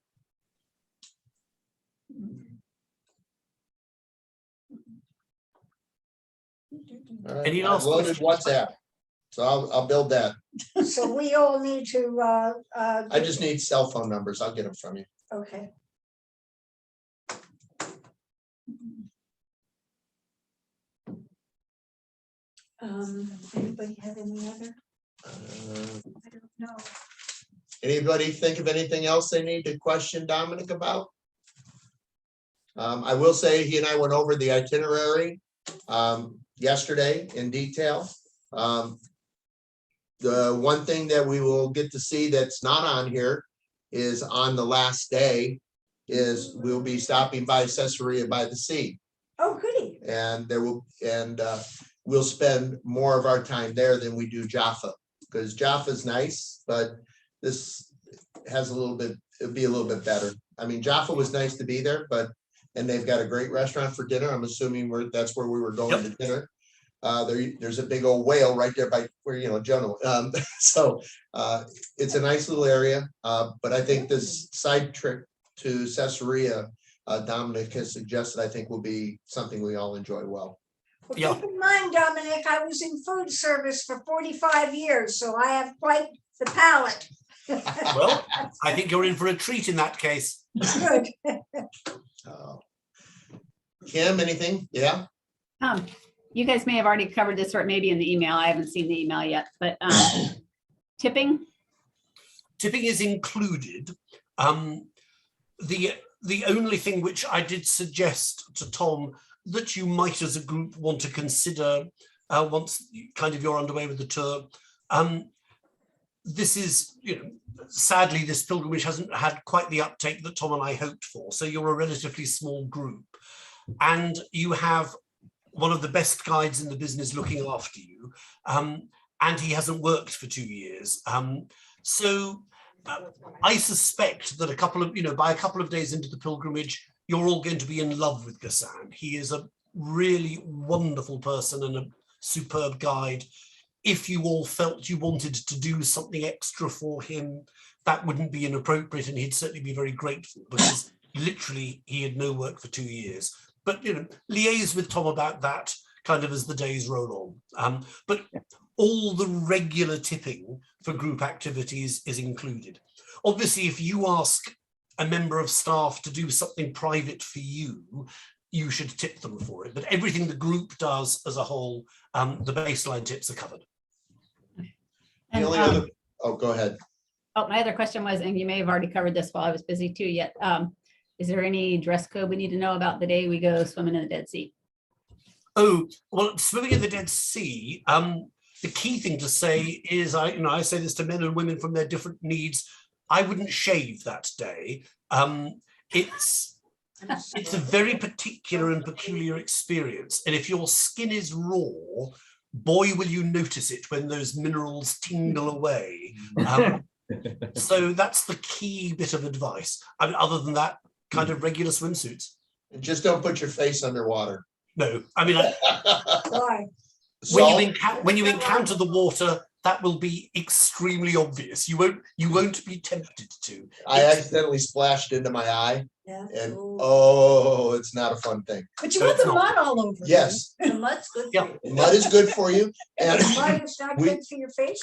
All right, Any I've last loaded questions? WhatsApp. So I'll build that. So we all need to, I just need cell phone numbers. I'll get them from you. okay. Anybody have any other? I don't know. Anybody think of anything else they need to question Dominic about? I will say he and I went over the itinerary yesterday in detail. The one thing that we will get to see that's not on here is on the last day is we'll be stopping by Caesarea by the Sea. Oh, goody. And we'll spend more of our time there than we do Jaffa, because Jaffa is nice, but this has it'll be a little bit better. I mean, Jaffa was nice to be there, and they've got a great restaurant for dinner. I'm assuming that's where we were going to dinner. There's a big old whale right there by where, Jonah. So it's a nice little area. But I think this side trip to Caesarea, Dominic has suggested, I think will be something we all enjoy well. Well, Yeah. keep in mind, Dominic, I was in food service for 45 years, so I have quite the palate. Well, I think you're in for a treat in that case. Good. Kim, anything? Yeah. You guys may have already covered this, or it may be in the email. I haven't seen the email yet, but tipping. Tipping is included. The only thing which I did suggest to Tom that you might as a group want to consider once kind of you're underway with the tour. This is, sadly, this pilgrimage hasn't had quite the uptake that Tom and I hoped for. So you're a relatively small group and you have one of the best guides in the business looking after you. And he hasn't worked for 2 years. So I suspect that by a couple of days into the pilgrimage, you're all going to be in love with Ghassan. He is a really wonderful person and a superb guide. If you all felt you wanted to do something extra for him, that wouldn't be inappropriate, and he'd certainly be very grateful because literally he had no work for 2 years. But liaise with Tom about that kind of as the days roll on. But all the regular tipping for group activities is included. Obviously, if you ask a member of staff to do something private for you, you should tip them for it. But everything the group does as a whole, the baseline tips are covered. And, The only other, go ahead. Oh, my other question was, and you may have already covered this while I was busy too yet. Is there any dress code we need to know about the day we go swimming in the Dead Sea? Oh, well, swimming in the Dead Sea, the key thing to say is, I say this to men and women from their different needs. I wouldn't shave that day. It's a very particular and peculiar experience. And if your skin is raw, boy, will you notice it when those minerals tingle away. So that's the key bit of advice. I mean, other than that, kind of regular swimsuits. And just don't put your face underwater. No, I mean, Why? Salt, when you encounter the water, that will be extremely obvious. You won't be tempted to. I accidentally splashed into my eye, Yeah. and Ooh. it's not a fun thing. But you So want it's the not- mud all over. you. Yes, The mud's good. Yeah. for you. mud is good for you, and Mud is not we- good for your face?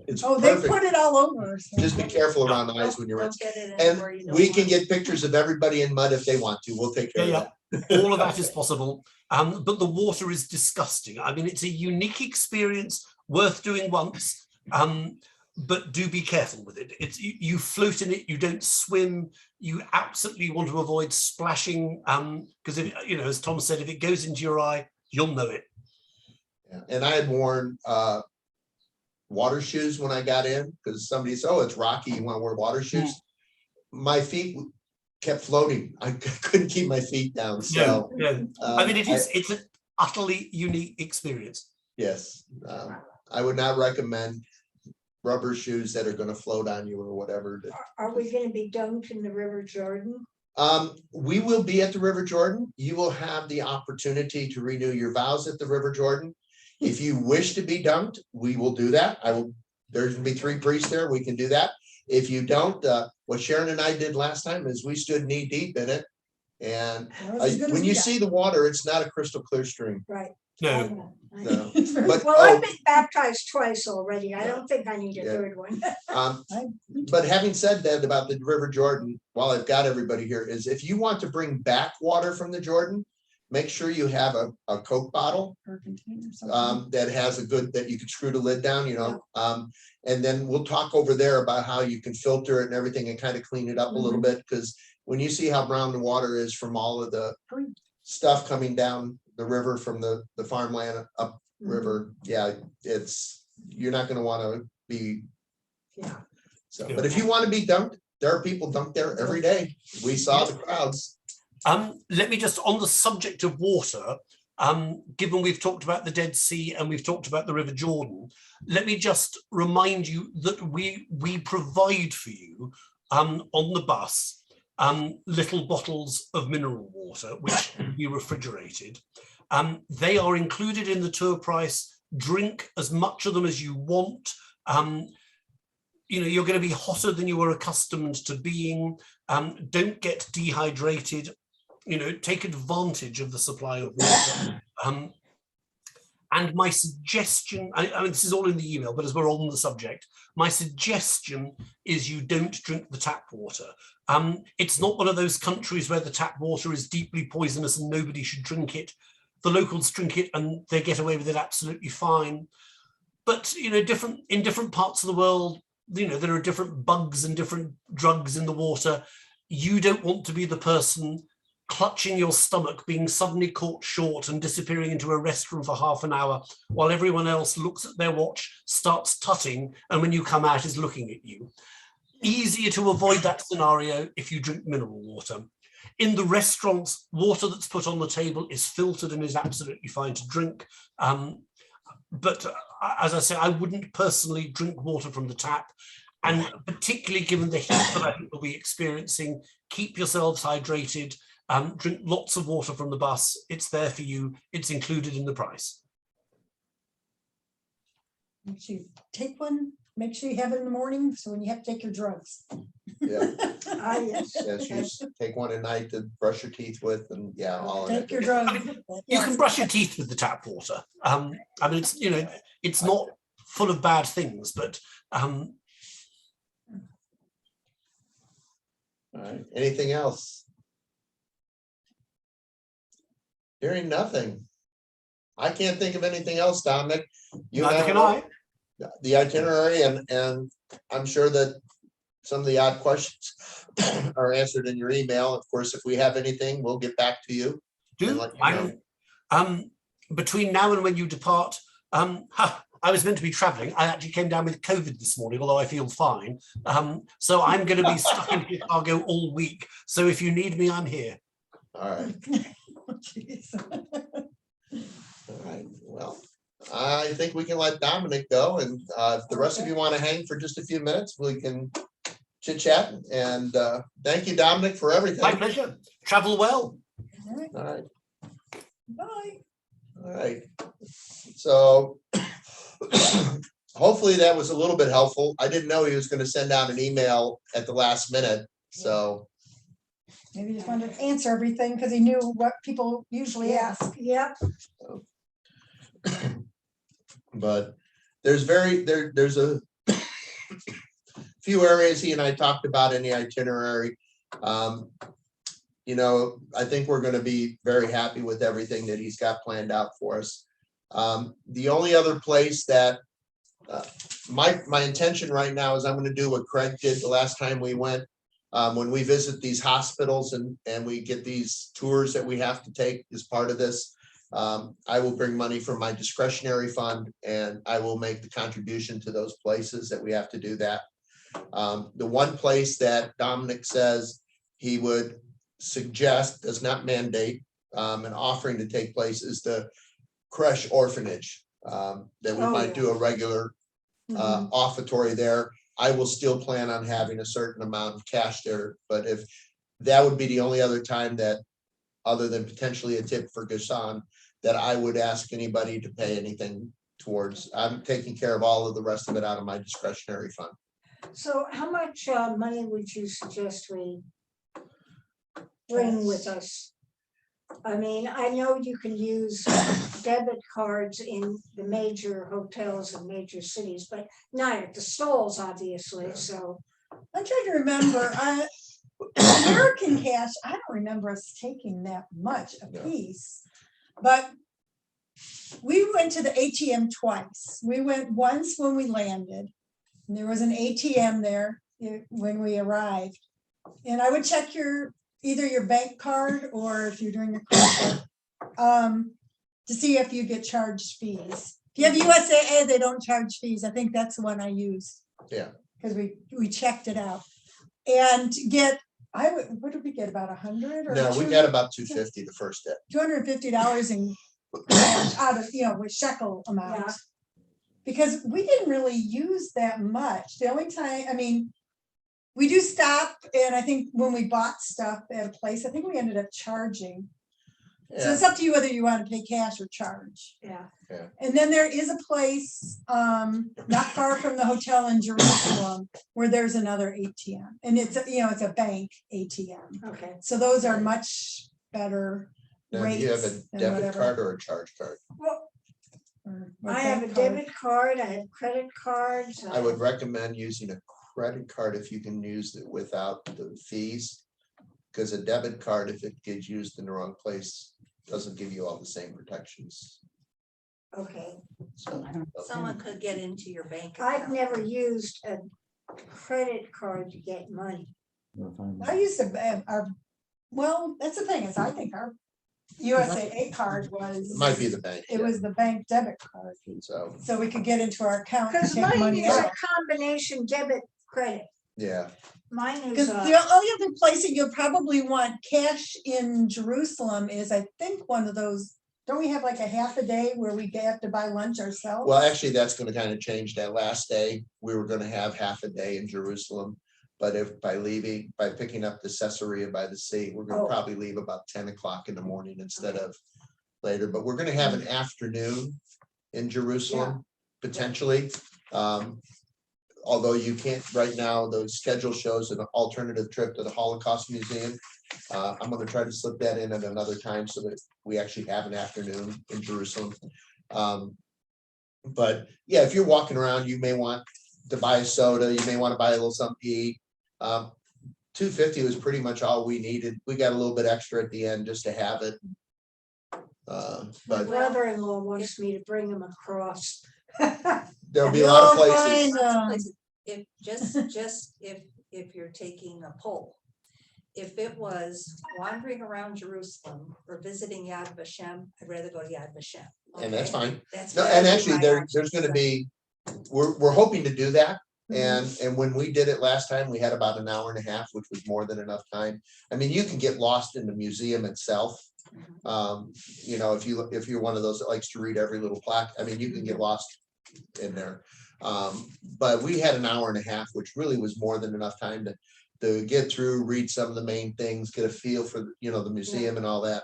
it's Oh, they perfect. put it all over. so- Just be careful around the eyes when you're in. Don't get it And anywhere you don't we can want. get pictures of everybody in mud if they want to. We'll take care of Yeah, that. All of that is possible. But the water is disgusting. I mean, it's a unique experience worth doing once. But do be careful with it. It's you float in it, you don't swim. You absolutely want to avoid splashing. Because if as Tom said, if it goes into your eye, you'll know it. Yeah. And I had worn water shoes when I got in because somebody said, "Oh, it's rocky. You want to wear water shoes?" My feet kept floating. I couldn't keep my feet down. So No. I mean, it's an utterly unique experience. yes, I would not recommend rubber shoes that are going to float on you or whatever. Are we gonna be dunked in the River Jordan? We will be at the River Jordan. You will have the opportunity to renew your vows at the River Jordan. If you wish to be dunked, we will do that. There's gonna be 3 priests there. We can do that. If you don't, what Sharon and I did last time is we stood knee deep in it. And That was as good as when we you got. see the water, it's not a crystal clear stream. Right. No. So, It's very- but, Well, I've been baptized twice already. I Yeah. don't think I need a Yeah. third one. But having said that about the River Jordan, while I've got everybody here, is if you want to bring back water from the Jordan, make sure you have a Coke bottle Or container or something. that has that you can screw the lid down, and then we'll talk over there about how you can filter it and everything and kind of clean it up a little bit, because when you see how brown the water is from all of the Green. stuff coming down the river from the farmland up Mhm. river, you're not gonna wanna be. Yeah. So, but if you want to be dunked, there are people dunked there every day. We saw the crowds. Let me just, on the subject of water, given we've talked about the Dead Sea and we've talked about the River Jordan, let me just remind you that we provide for you on the bus little bottles of mineral water, which can be refrigerated. They are included in the tour price. Drink as much of them as you want. You're going to be hotter than you were accustomed to being. Don't get dehydrated. Take advantage of the supply of water. And my suggestion, I mean, this is all in the email, but as we're on the subject, my suggestion is you don't drink the tap water. It's not one of those countries where the tap water is deeply poisonous and nobody should drink it. The locals drink it and they get away with it absolutely fine. But, in different parts of the world, there are different bugs and different drugs in the water. You don't want to be the person clutching your stomach, being suddenly caught short and disappearing into a restroom for half an hour while everyone else looks at their watch, starts tutting, and when you come out is looking at you. Easier to avoid that scenario if you drink mineral water. In the restaurants, water that's put on the table is filtered and is absolutely fine to drink. But as I say, I wouldn't personally drink water from the tap. And particularly given the heat that I think we'll be experiencing, keep yourselves hydrated. Drink lots of water from the bus. It's there for you. It's included in the price. Make sure you take one, make sure you have it in the morning, so when you have to take your drugs. Yeah, Yes. yes, you take one at night to brush your teeth with, and all of Take your that. drugs. You can brush your teeth with the tap water. I mean, it's not full of bad things, but All right, anything else? Hearing nothing. I can't think of anything else, Dominic. You and neither can will- I. The itinerary, and I'm sure that some of the odd questions are answered in your email. Of course, if we have anything, we'll get back to you. And Do let you know. between now and when you depart, I I was meant to be traveling. I actually came down with COVID this morning, although I feel fine. So I'm going to be stuck in Chicago all week. So if you need me, I'm here. All right, Jeez. all right, well, I think we can let Dominic go, and if the rest of you want to hang for just a few minutes, we can chit chat, and thank you, Dominic, for everything. My pleasure. Travel well. All right, All right, bye. all right, so hopefully that was a little bit helpful. I didn't know he was going to send out an email at the last minute, so. Maybe he just wanted to answer everything because he knew what people usually Yeah, ask. yep. But there's a few areas he and I talked about in the itinerary. You know, I think we're going to be very happy with everything that he's got planned out for us. The only other place that my intention right now is I'm going to do what Craig did the last time we went. When we visit these hospitals and we get these tours that we have to take as part of this, I will bring money from my discretionary fund and I will make the contribution to those places that we have to do that. The one place that Dominic says he would suggest, does not mandate, an offering to take place is the Creche Orphanage. That we Oh, might yeah. do a regular offertory there. I will still plan on having a certain amount of cash there, but if that would be the only other time that, other than potentially a tip for Gaston, that I would ask anybody to pay anything towards. I'm taking care of all of the rest of it out of my discretionary fund. So how much money would you suggest we bring with us? I mean, I know you can use debit cards in the major hotels and major cities, but not at the stalls, obviously, so. I'm trying to remember, American Cash, I don't remember us taking that much a No. piece. But we went to the ATM twice. We went once when we landed. And there was an ATM there when we arrived. And I would check either your bank card or if you're doing your credit card, to see if you get charged fees. If you have USAA, they don't charge fees. I think that's the one I used. Yeah. Because we checked it out. And what did we get, about 100 or No, we got about $250 the first day. $250 in cash out of, with shekel amount. Yeah. Because we didn't really use that much. The only time, I mean, we do stop, and I think when we bought stuff at a place, I think we ended up charging. So Yeah, it's up to you whether you want to pay cash or charge. Yeah. And then there is a place not far from the hotel in Jerusalem where there's another ATM, and it's a bank ATM. Okay. So those are much better now, do rates. you have a and debit whatever. card or a charge card? Well, Or I have a bank card. debit card, I have credit cards. I would recommend using a credit card if you can use it without the fees. Because a debit card, if it gets used in the wrong place, doesn't give you all the same protections. Okay, So, Someone could get into your bank I've account. never used a credit card to get money. I used well, that's the thing, is I think our USAA card was. it might be the bank. It was the bank debit card, So, so we could get into our account and Because take mine money is out. a combination debit credit. yeah, Mine Because is, the only other place that you'll probably want cash in Jerusalem is, I think, one of those, don't we have like a half a day where we have to buy lunch ourselves? well, actually, that's gonna kind of change that last day. We were gonna have half a day in Jerusalem. But if by picking up the Caesarea by the sea, we're gonna Oh. probably leave about 10 o'clock in the morning instead of later, but we're gonna have an afternoon in Jerusalem, potentially. Although you can't, right now, the schedule shows an alternative trip to the Holocaust Museum. I'm gonna try to slip that in at another time so that we actually have an afternoon in Jerusalem. But yeah, if you're walking around, you may want to buy a soda, you may want to buy a little something to eat. $250 was pretty much all we needed. We got a little bit extra at the end just to have it. my But brother-in-law wants me to bring him across. there'll be a lot of You'll places. find, Lots of places. If just if you're taking a poll, if it was wandering around Jerusalem or visiting Yad Vashem, I'd rather go to Yad Vashem. and that's Okay. fine. That's No, what and I actually, did there, my there's gonna options, be, we're hoping to do that. Mm-hmm. And when we did it last time, we had about an hour and a half, which was more than enough time. I mean, you can get lost in the museum itself. You know, if you're one of those that likes to read every little plaque, I mean, you can get lost in there. But we had an hour and a half, which really was more than enough time to get through, read some of the main things, get a feel for, you know, the museum and all that.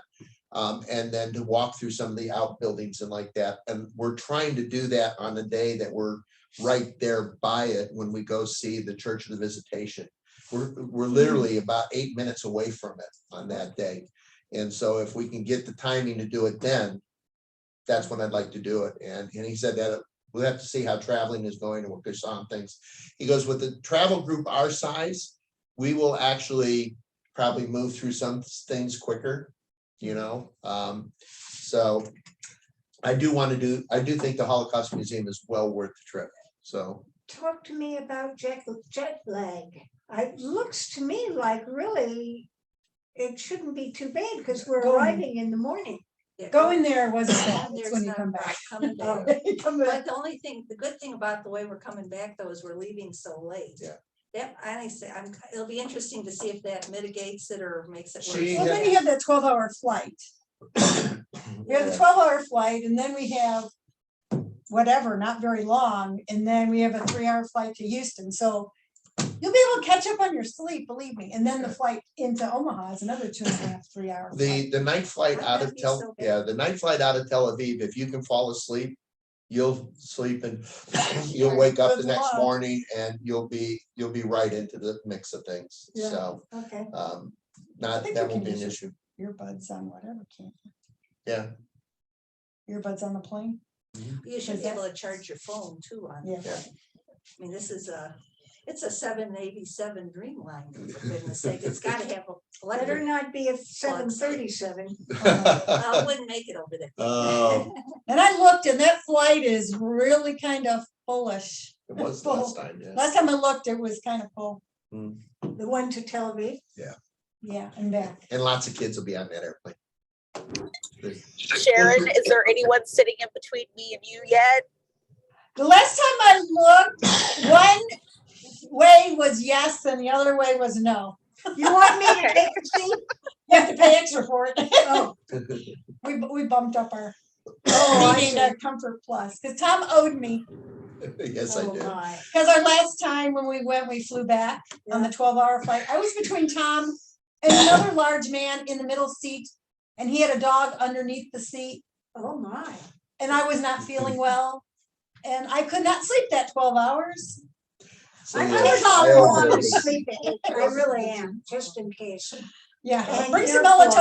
And then to walk through some of the outbuildings and like that. And we're trying to do that on the day that we're right there by it when we go see the Church of the Visitation. We're literally about 8 minutes away from it on that day. And so if we can get the timing to do it then, that's when I'd like to do it. And he said that we'll have to see how traveling is going and what goes on things. He goes, with the travel group our size, we will actually probably move through some things quicker, you know? So I do think the Holocaust Museum is well worth the trip. So Talk to me about jet lag. It looks to me like really it shouldn't be too bad because we're Going. arriving in the morning. Yeah, Going there wasn't bad. There's It's when you not come bad back. coming Oh, back. you come back. But the only thing, the good thing about the way we're coming back though is we're leaving so late. Yeah. That, it'll be interesting to see if that mitigates it or makes it She Well, worse. then you have that 12-hour flight. We have the 12-hour flight and then we have whatever, not very long, and then we have a 3-hour flight to Houston. So you'll be able to catch up on your sleep, believe me. And then the flight into Omaha is another 2.5, 3-hour flight. the night flight Might out not of be so bad. the night flight out of Tel Aviv, if you can fall asleep, you'll sleep and you'll wake up the Good next luck. morning and you'll be right into the mix of things. Yeah. So Okay. I not think that you won't be can an use issue. Earbuds on whatever, can't Yeah. you? Earbuds on the plane? You should Is be that- able to charge your phone too on. Yeah. Yeah. I mean, it's a 787 Dreamliner, for goodness sake. It's gotta have a Better electric. not be a 737. I wouldn't make it over there. Oh, And I looked and that flight is really kind of fullish. it was last time, yeah. Last time I looked, it was kind of full. The one to Tel Aviv. Yeah, and back. And lots of kids will be on that airplane. Sharon, is there anyone sitting in between me and you yet? The last time I looked, one way was yes and the other way was no. You want me to take a seat? You have to pay extra for it. Oh, We bumped up our I seating see. to Comfort Plus, because Tom owed me. Yes, I oh do. my. Because our last time when we went, we flew back on the 12-hour flight. I was between Tom and another large man in the middle seat, and he had a dog underneath the seat, Oh my. and I was not feeling well. And I could not sleep that 12 hours. So, I yeah, was I all owe wrong her. to sleep at 8. I really am, just in case. Yeah, And bring some earplugs.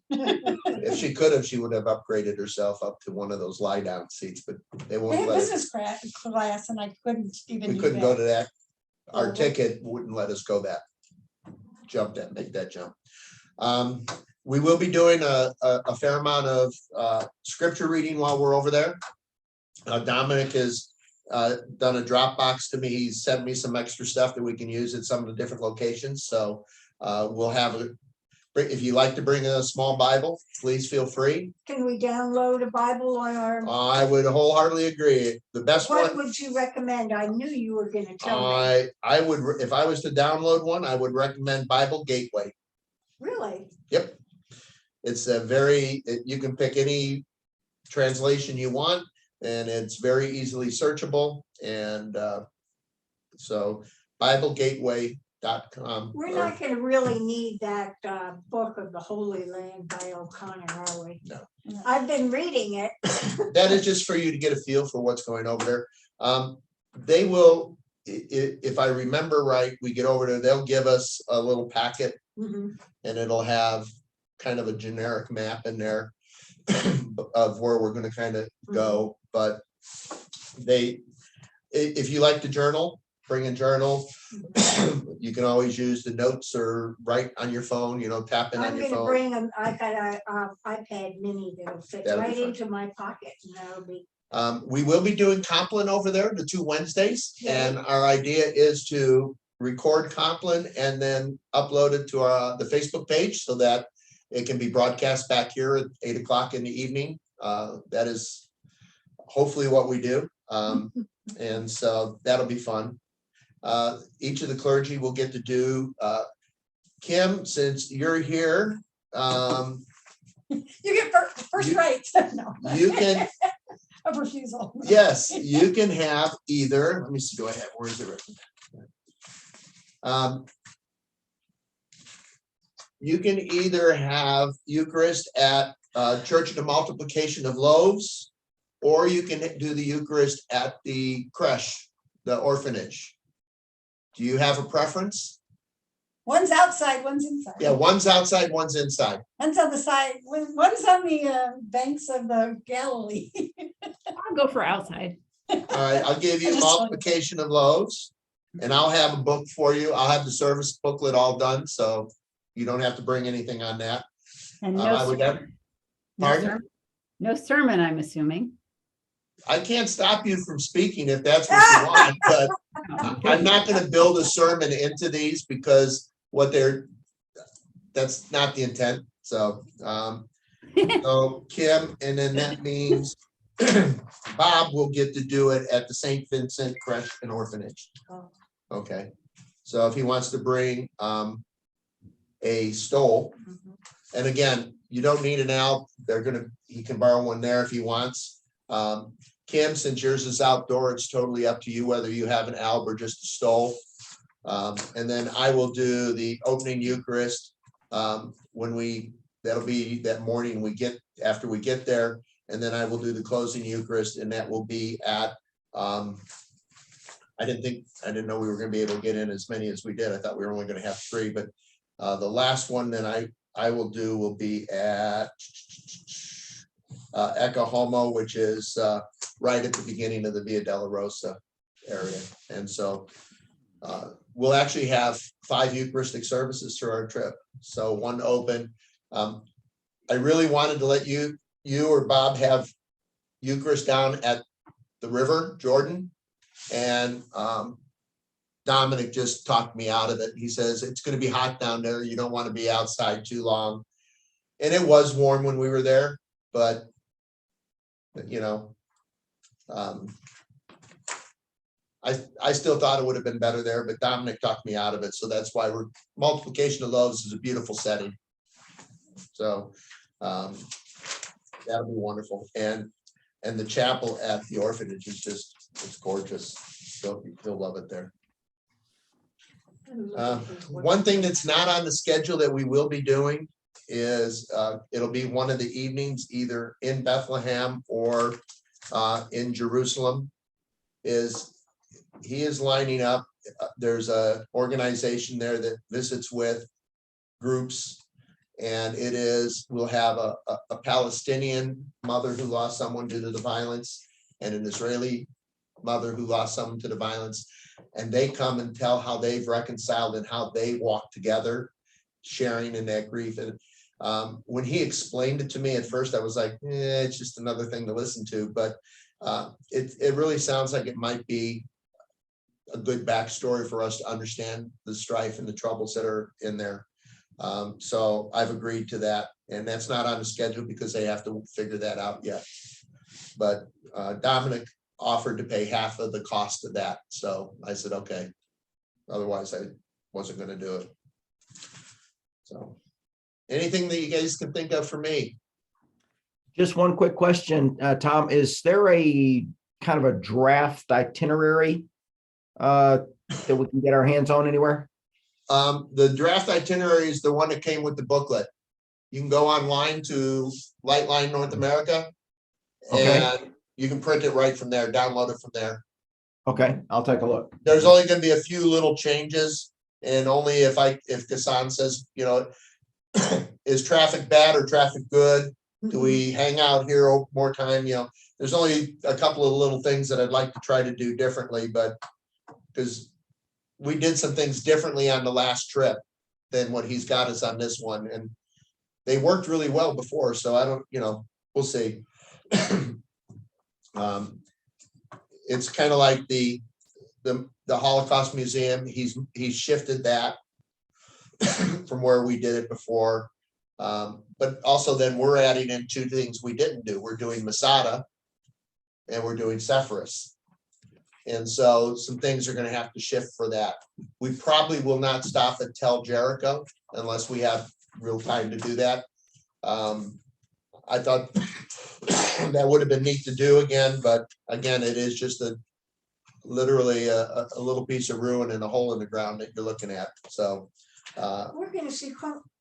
melatonin. If she could have, she would have upgraded herself up to one of those lie down seats, but they They won't had let us. business class and I couldn't even We do couldn't go that. to that. Our Oh, ticket wouldn't let us go make that jump. We will be doing a fair amount of scripture reading while we're over there. Dominic has done a Dropbox to me. He's sent me some extra stuff that we can use at some of the different locations. So we'll have if you like to bring a small Bible, please feel free. Can we download a Bible on our, I would wholeheartedly agree. The best what one. would you recommend? I knew you were gonna tell me. I would, if I was to download one, I would recommend Bible Gateway. Really? Yep. It's you can pick any translation you want and it's very easily searchable. And so BibleGateway.com. We're not gonna really need that book of the Holy Land by O'Connor, are we? No. I've been reading it. That is just for you to get a feel for what's going over there. They will, if I remember right, we get over there, they'll give us a little packet Mhm. and it'll have kind of a generic map in there of where we're gonna kind of go, but if you like to journal, bring a journal. You can always use the notes or write on your phone, tap in on I'm your gonna phone. bring I got a iPad mini that'll fit That'll be right fine. into my pocket and that'll be, We will be doing Compline over there, the 2 Wednesdays, Yeah. and our idea is to record Compline and then upload it to the Facebook page so that it can be broadcast back here at 8 o'clock in the evening. That is hopefully what we do. And so that'll be fun. Each of the clergy will get to do, Kim, since you're here, You get first rights. No, you can, a refusal. yes, you can have either, let me see, do I have, where is it written? You can either have Eucharist at Church of the Multiplication of Loaves, or you can do the Eucharist at the creche, the orphanage. Do you have a preference? One's outside, one's inside. Yeah, one's outside, one's inside. One's on the side, one's on the banks of the Galilee. I'll go for outside. All right, I'll give you Multiplication of Loaves, and I'll have a book for you. I'll have the service booklet all done, so you don't have to bring anything on that. And I would have, no pardon? sermon. No sermon, I'm assuming. I can't stop you from speaking if that's what you want, but I'm not gonna build a sermon into these because that's not the intent, so, so Kim, and then that means Bob will get to do it at the St. Vincent Creche and Orphanage. Okay, so if he wants to bring, a stole, and again, you don't need an owl, he can borrow one there if he wants. Kim, since yours is outdoor, it's totally up to you whether you have an alb or just a stole. And then I will do the opening Eucharist that'll be that morning after we get there. And then I will do the closing Eucharist, and that will be at, I didn't know we were gonna be able to get in as many as we did. I thought we were only gonna have 3, but the last one that I will do will be at Ecce Homo, which is right at the beginning of the Via Dolorosa area. And so we'll actually have 5 Eucharistic services through our trip. So one open. I really wanted to let you or Bob have Eucharist down at the river, Jordan. And Dominic just talked me out of it. He says, it's going to be hot down there. You don't want to be outside too long. And it was warm when we were there, but I still thought it would have been better there, but Dominic talked me out of it. So that's why Multiplication of Loaves is a beautiful setting. So that'll be wonderful. And the chapel at the orphanage is it's gorgeous. So you'll love it there. One thing that's not on the schedule that we will be doing is it'll be one of the evenings either in Bethlehem or in Jerusalem. He is lining up. There's a organization there that visits with groups, and we'll have a Palestinian mother who lost someone due to the violence and an Israeli mother who lost someone to the violence. And they come and tell how they've reconciled and how they walk together, sharing in that grief. And when he explained it to me at first, I was like, it's just another thing to listen to. But it really sounds like it might be a good backstory for us to understand the strife and the troubles that are in there. So I've agreed to that, and that's not on the schedule because they have to figure that out yet. But Dominic offered to pay half of the cost of that. So I said, okay. Otherwise, I wasn't going to do it. So anything that you guys can think of for me? Just one quick question, Tom, is there a kind of a draft itinerary that we can get our hands on anywhere? The draft itinerary is the one that came with the booklet. You can go online to Lightline North America, and you can print it right from there, download it from there. Okay, I'll take a look. There's only going to be a few little changes, and only if Kassan says, is traffic bad or traffic good? Do we hang out here more time? There's only a couple of little things that I'd like to try to do differently, but because we did some things differently on the last trip than what he's got us on this one, and they worked really well before. So I don't, we'll see. It's kind of like the Holocaust Museum. He's shifted that from where we did it before. But also then we're adding in 2 things we didn't do. We're doing Masada and we're doing Zephyrus. And so some things are gonna have to shift for that. We probably will not stop at Tel Jericho unless we have real time to do that. I thought that would have been neat to do again, but again, it is just literally a little piece of ruin and a hole in the ground that you're looking at, so. We're gonna see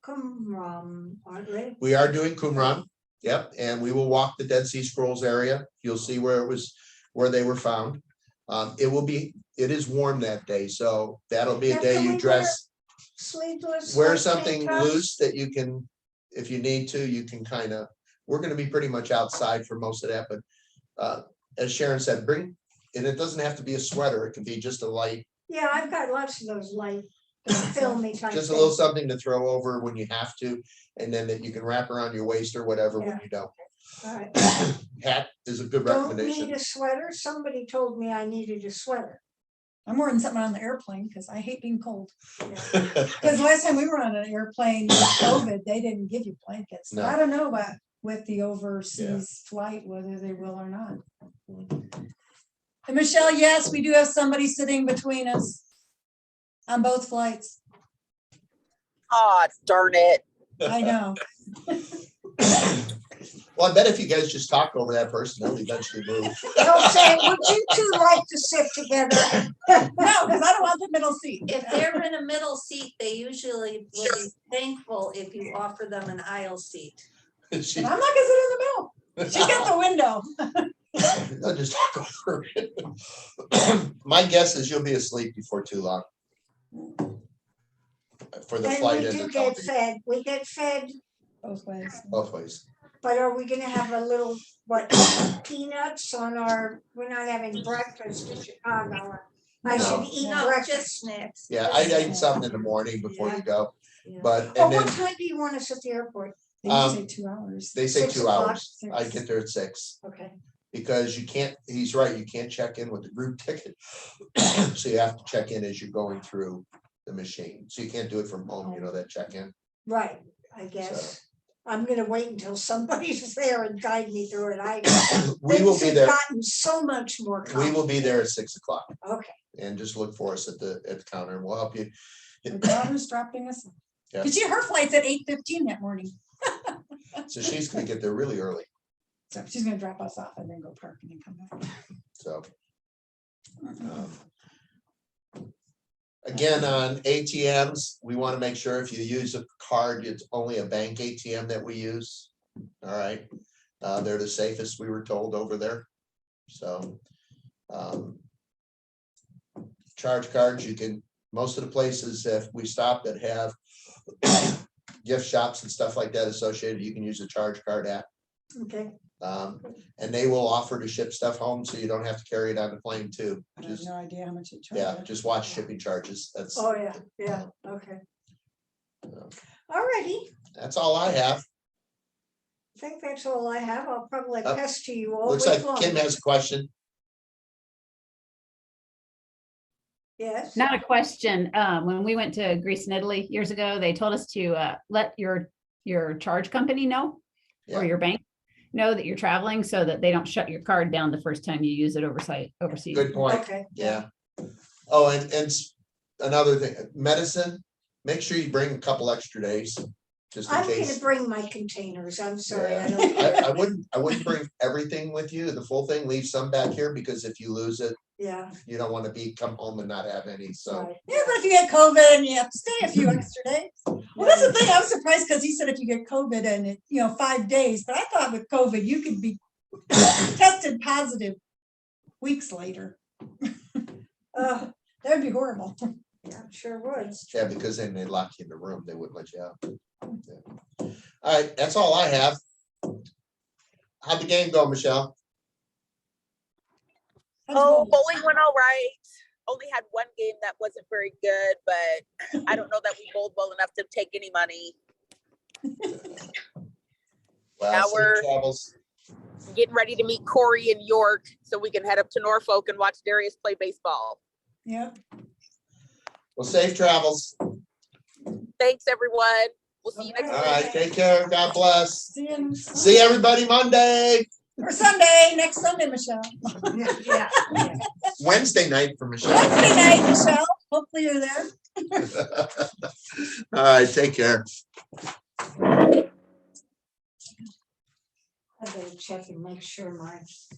Qumran, aren't we? We are doing Qumran, yep, and we will walk the Dead Sea Scrolls area. You'll see where they were found. It is warm that day, so that'll be a Now, day can you we dress, Sleeveless. wear like something tank tops? loose that you can, if you need to, you can kind of, we're gonna be pretty much outside for most of that, but as Sharon said, and it doesn't have to be a sweater, it can be just a light, Yeah, I've got lots of those light, filmy type just a little things. something to throw over when you have to, and then that you can wrap around your waist or whatever when Yeah. you don't. All right. Hat is a good Don't recommendation. need a sweater. Somebody told me I needed a sweater. I'm wearing something on the airplane because I hate being cold. Yeah. Because last time we were on an airplane with COVID, they didn't give you blankets. No. I don't know about with the overseas flight, whether they will or not. And Michelle, yes, we do have somebody sitting between us on both flights. Aw, darn it. I know. Well, I bet if you guys just talk over that person, they'll eventually move. They'll say, would you two like to sit together? No, because I don't want the middle seat. If they're in a middle seat, they usually will be thankful if you offer them an aisle seat. She- And I'm not gonna sit in the middle. She's got the window. I'll just talk over it. My guess is you'll be asleep before too long. For the And flight we and do the get company, fed. We get fed, Both ways. both ways. but are we gonna have a little, peanuts on our, we're not having breakfast in Chicago. I No. should eat No, breakfast. just snacks. Yeah, I eat something in the morning before you go, Yeah. but, Oh, and what then time do you want us at the airport? They usually say 2 hours. they say 6 2 o'clock? hours. I get there at 6. Okay. Because you can't, he's right, you can't check in with the group ticket. So you have to check in as you're going through the machine. So you can't do it from home, you know, that check-in. Right, I guess. I'm gonna wait until somebody's there and guide me through it. We will Things be have there, Gotten so much more. we will be there at 6 o'clock Okay, and just look for us at the counter and we'll help you. My daughter's dropping us. Yeah. Cause her flight's at 8:15 that morning. So she's gonna get there really early, So she's gonna drop us off and then go park and then come back. so. Again, on ATMs, we want to make sure if you use a card, it's only a bank ATM that we use. All right, they're the safest, we were told over there, so. Charge cards, you can, most of the places if we stop that have gift shops and stuff like that associated, you can use a charge card app. okay. And they will offer to ship stuff home, so you don't have to carry it on the plane too. I have Just, no idea how much it yeah, charges. just watch shipping charges. That's, Oh, yeah, okay. Alrighty, that's all I have. I think that's all I have. I'll probably Oh, pester you all Looks week like long. Kim has a question. Yes, Not a question. When we went to Greece and Italy years ago, they told us to let your charge company know Yeah. or your bank know that you're traveling so that they don't shut your card down the first time you use it overseas. Good point. okay. Yeah. Oh, and another thing, medicine, make sure you bring a couple extra days, just in I'm gonna case. bring my containers. I'm sorry. I Yeah. don't, I wouldn't bring everything with you, the full thing, leave some back here, because if you lose it, yeah, you don't want to come home and not have any, so. right. Yeah, but if you get COVID and you have to stay a few extra days. Well, that's the thing. I was surprised because he said if you get COVID and it, 5 days, but I thought with COVID, you could be tested positive weeks later. That would be horrible. Yeah, sure would. Yeah, because then they'd lock you in the room, they wouldn't let you out. Yeah. All right, that's all I have. How'd the game go, Michelle? Oh, bowling went all right. Only had one game that wasn't very good, but I don't know that we bowled well enough to take any money. Well, Now safe we're- travels. Getting ready to meet Corey in York so we can head up to Norfolk and watch Darius play baseball. Yeah. Well, safe travels. Thanks, everyone. We'll see you next All week. right, take care. God bless. See you. See everybody Monday. Or Sunday, next Sunday, Michelle. Yeah. Wednesday night for Michelle. Wednesday night, Michelle. Hopefully you're there. All right, take care. I better check and make sure my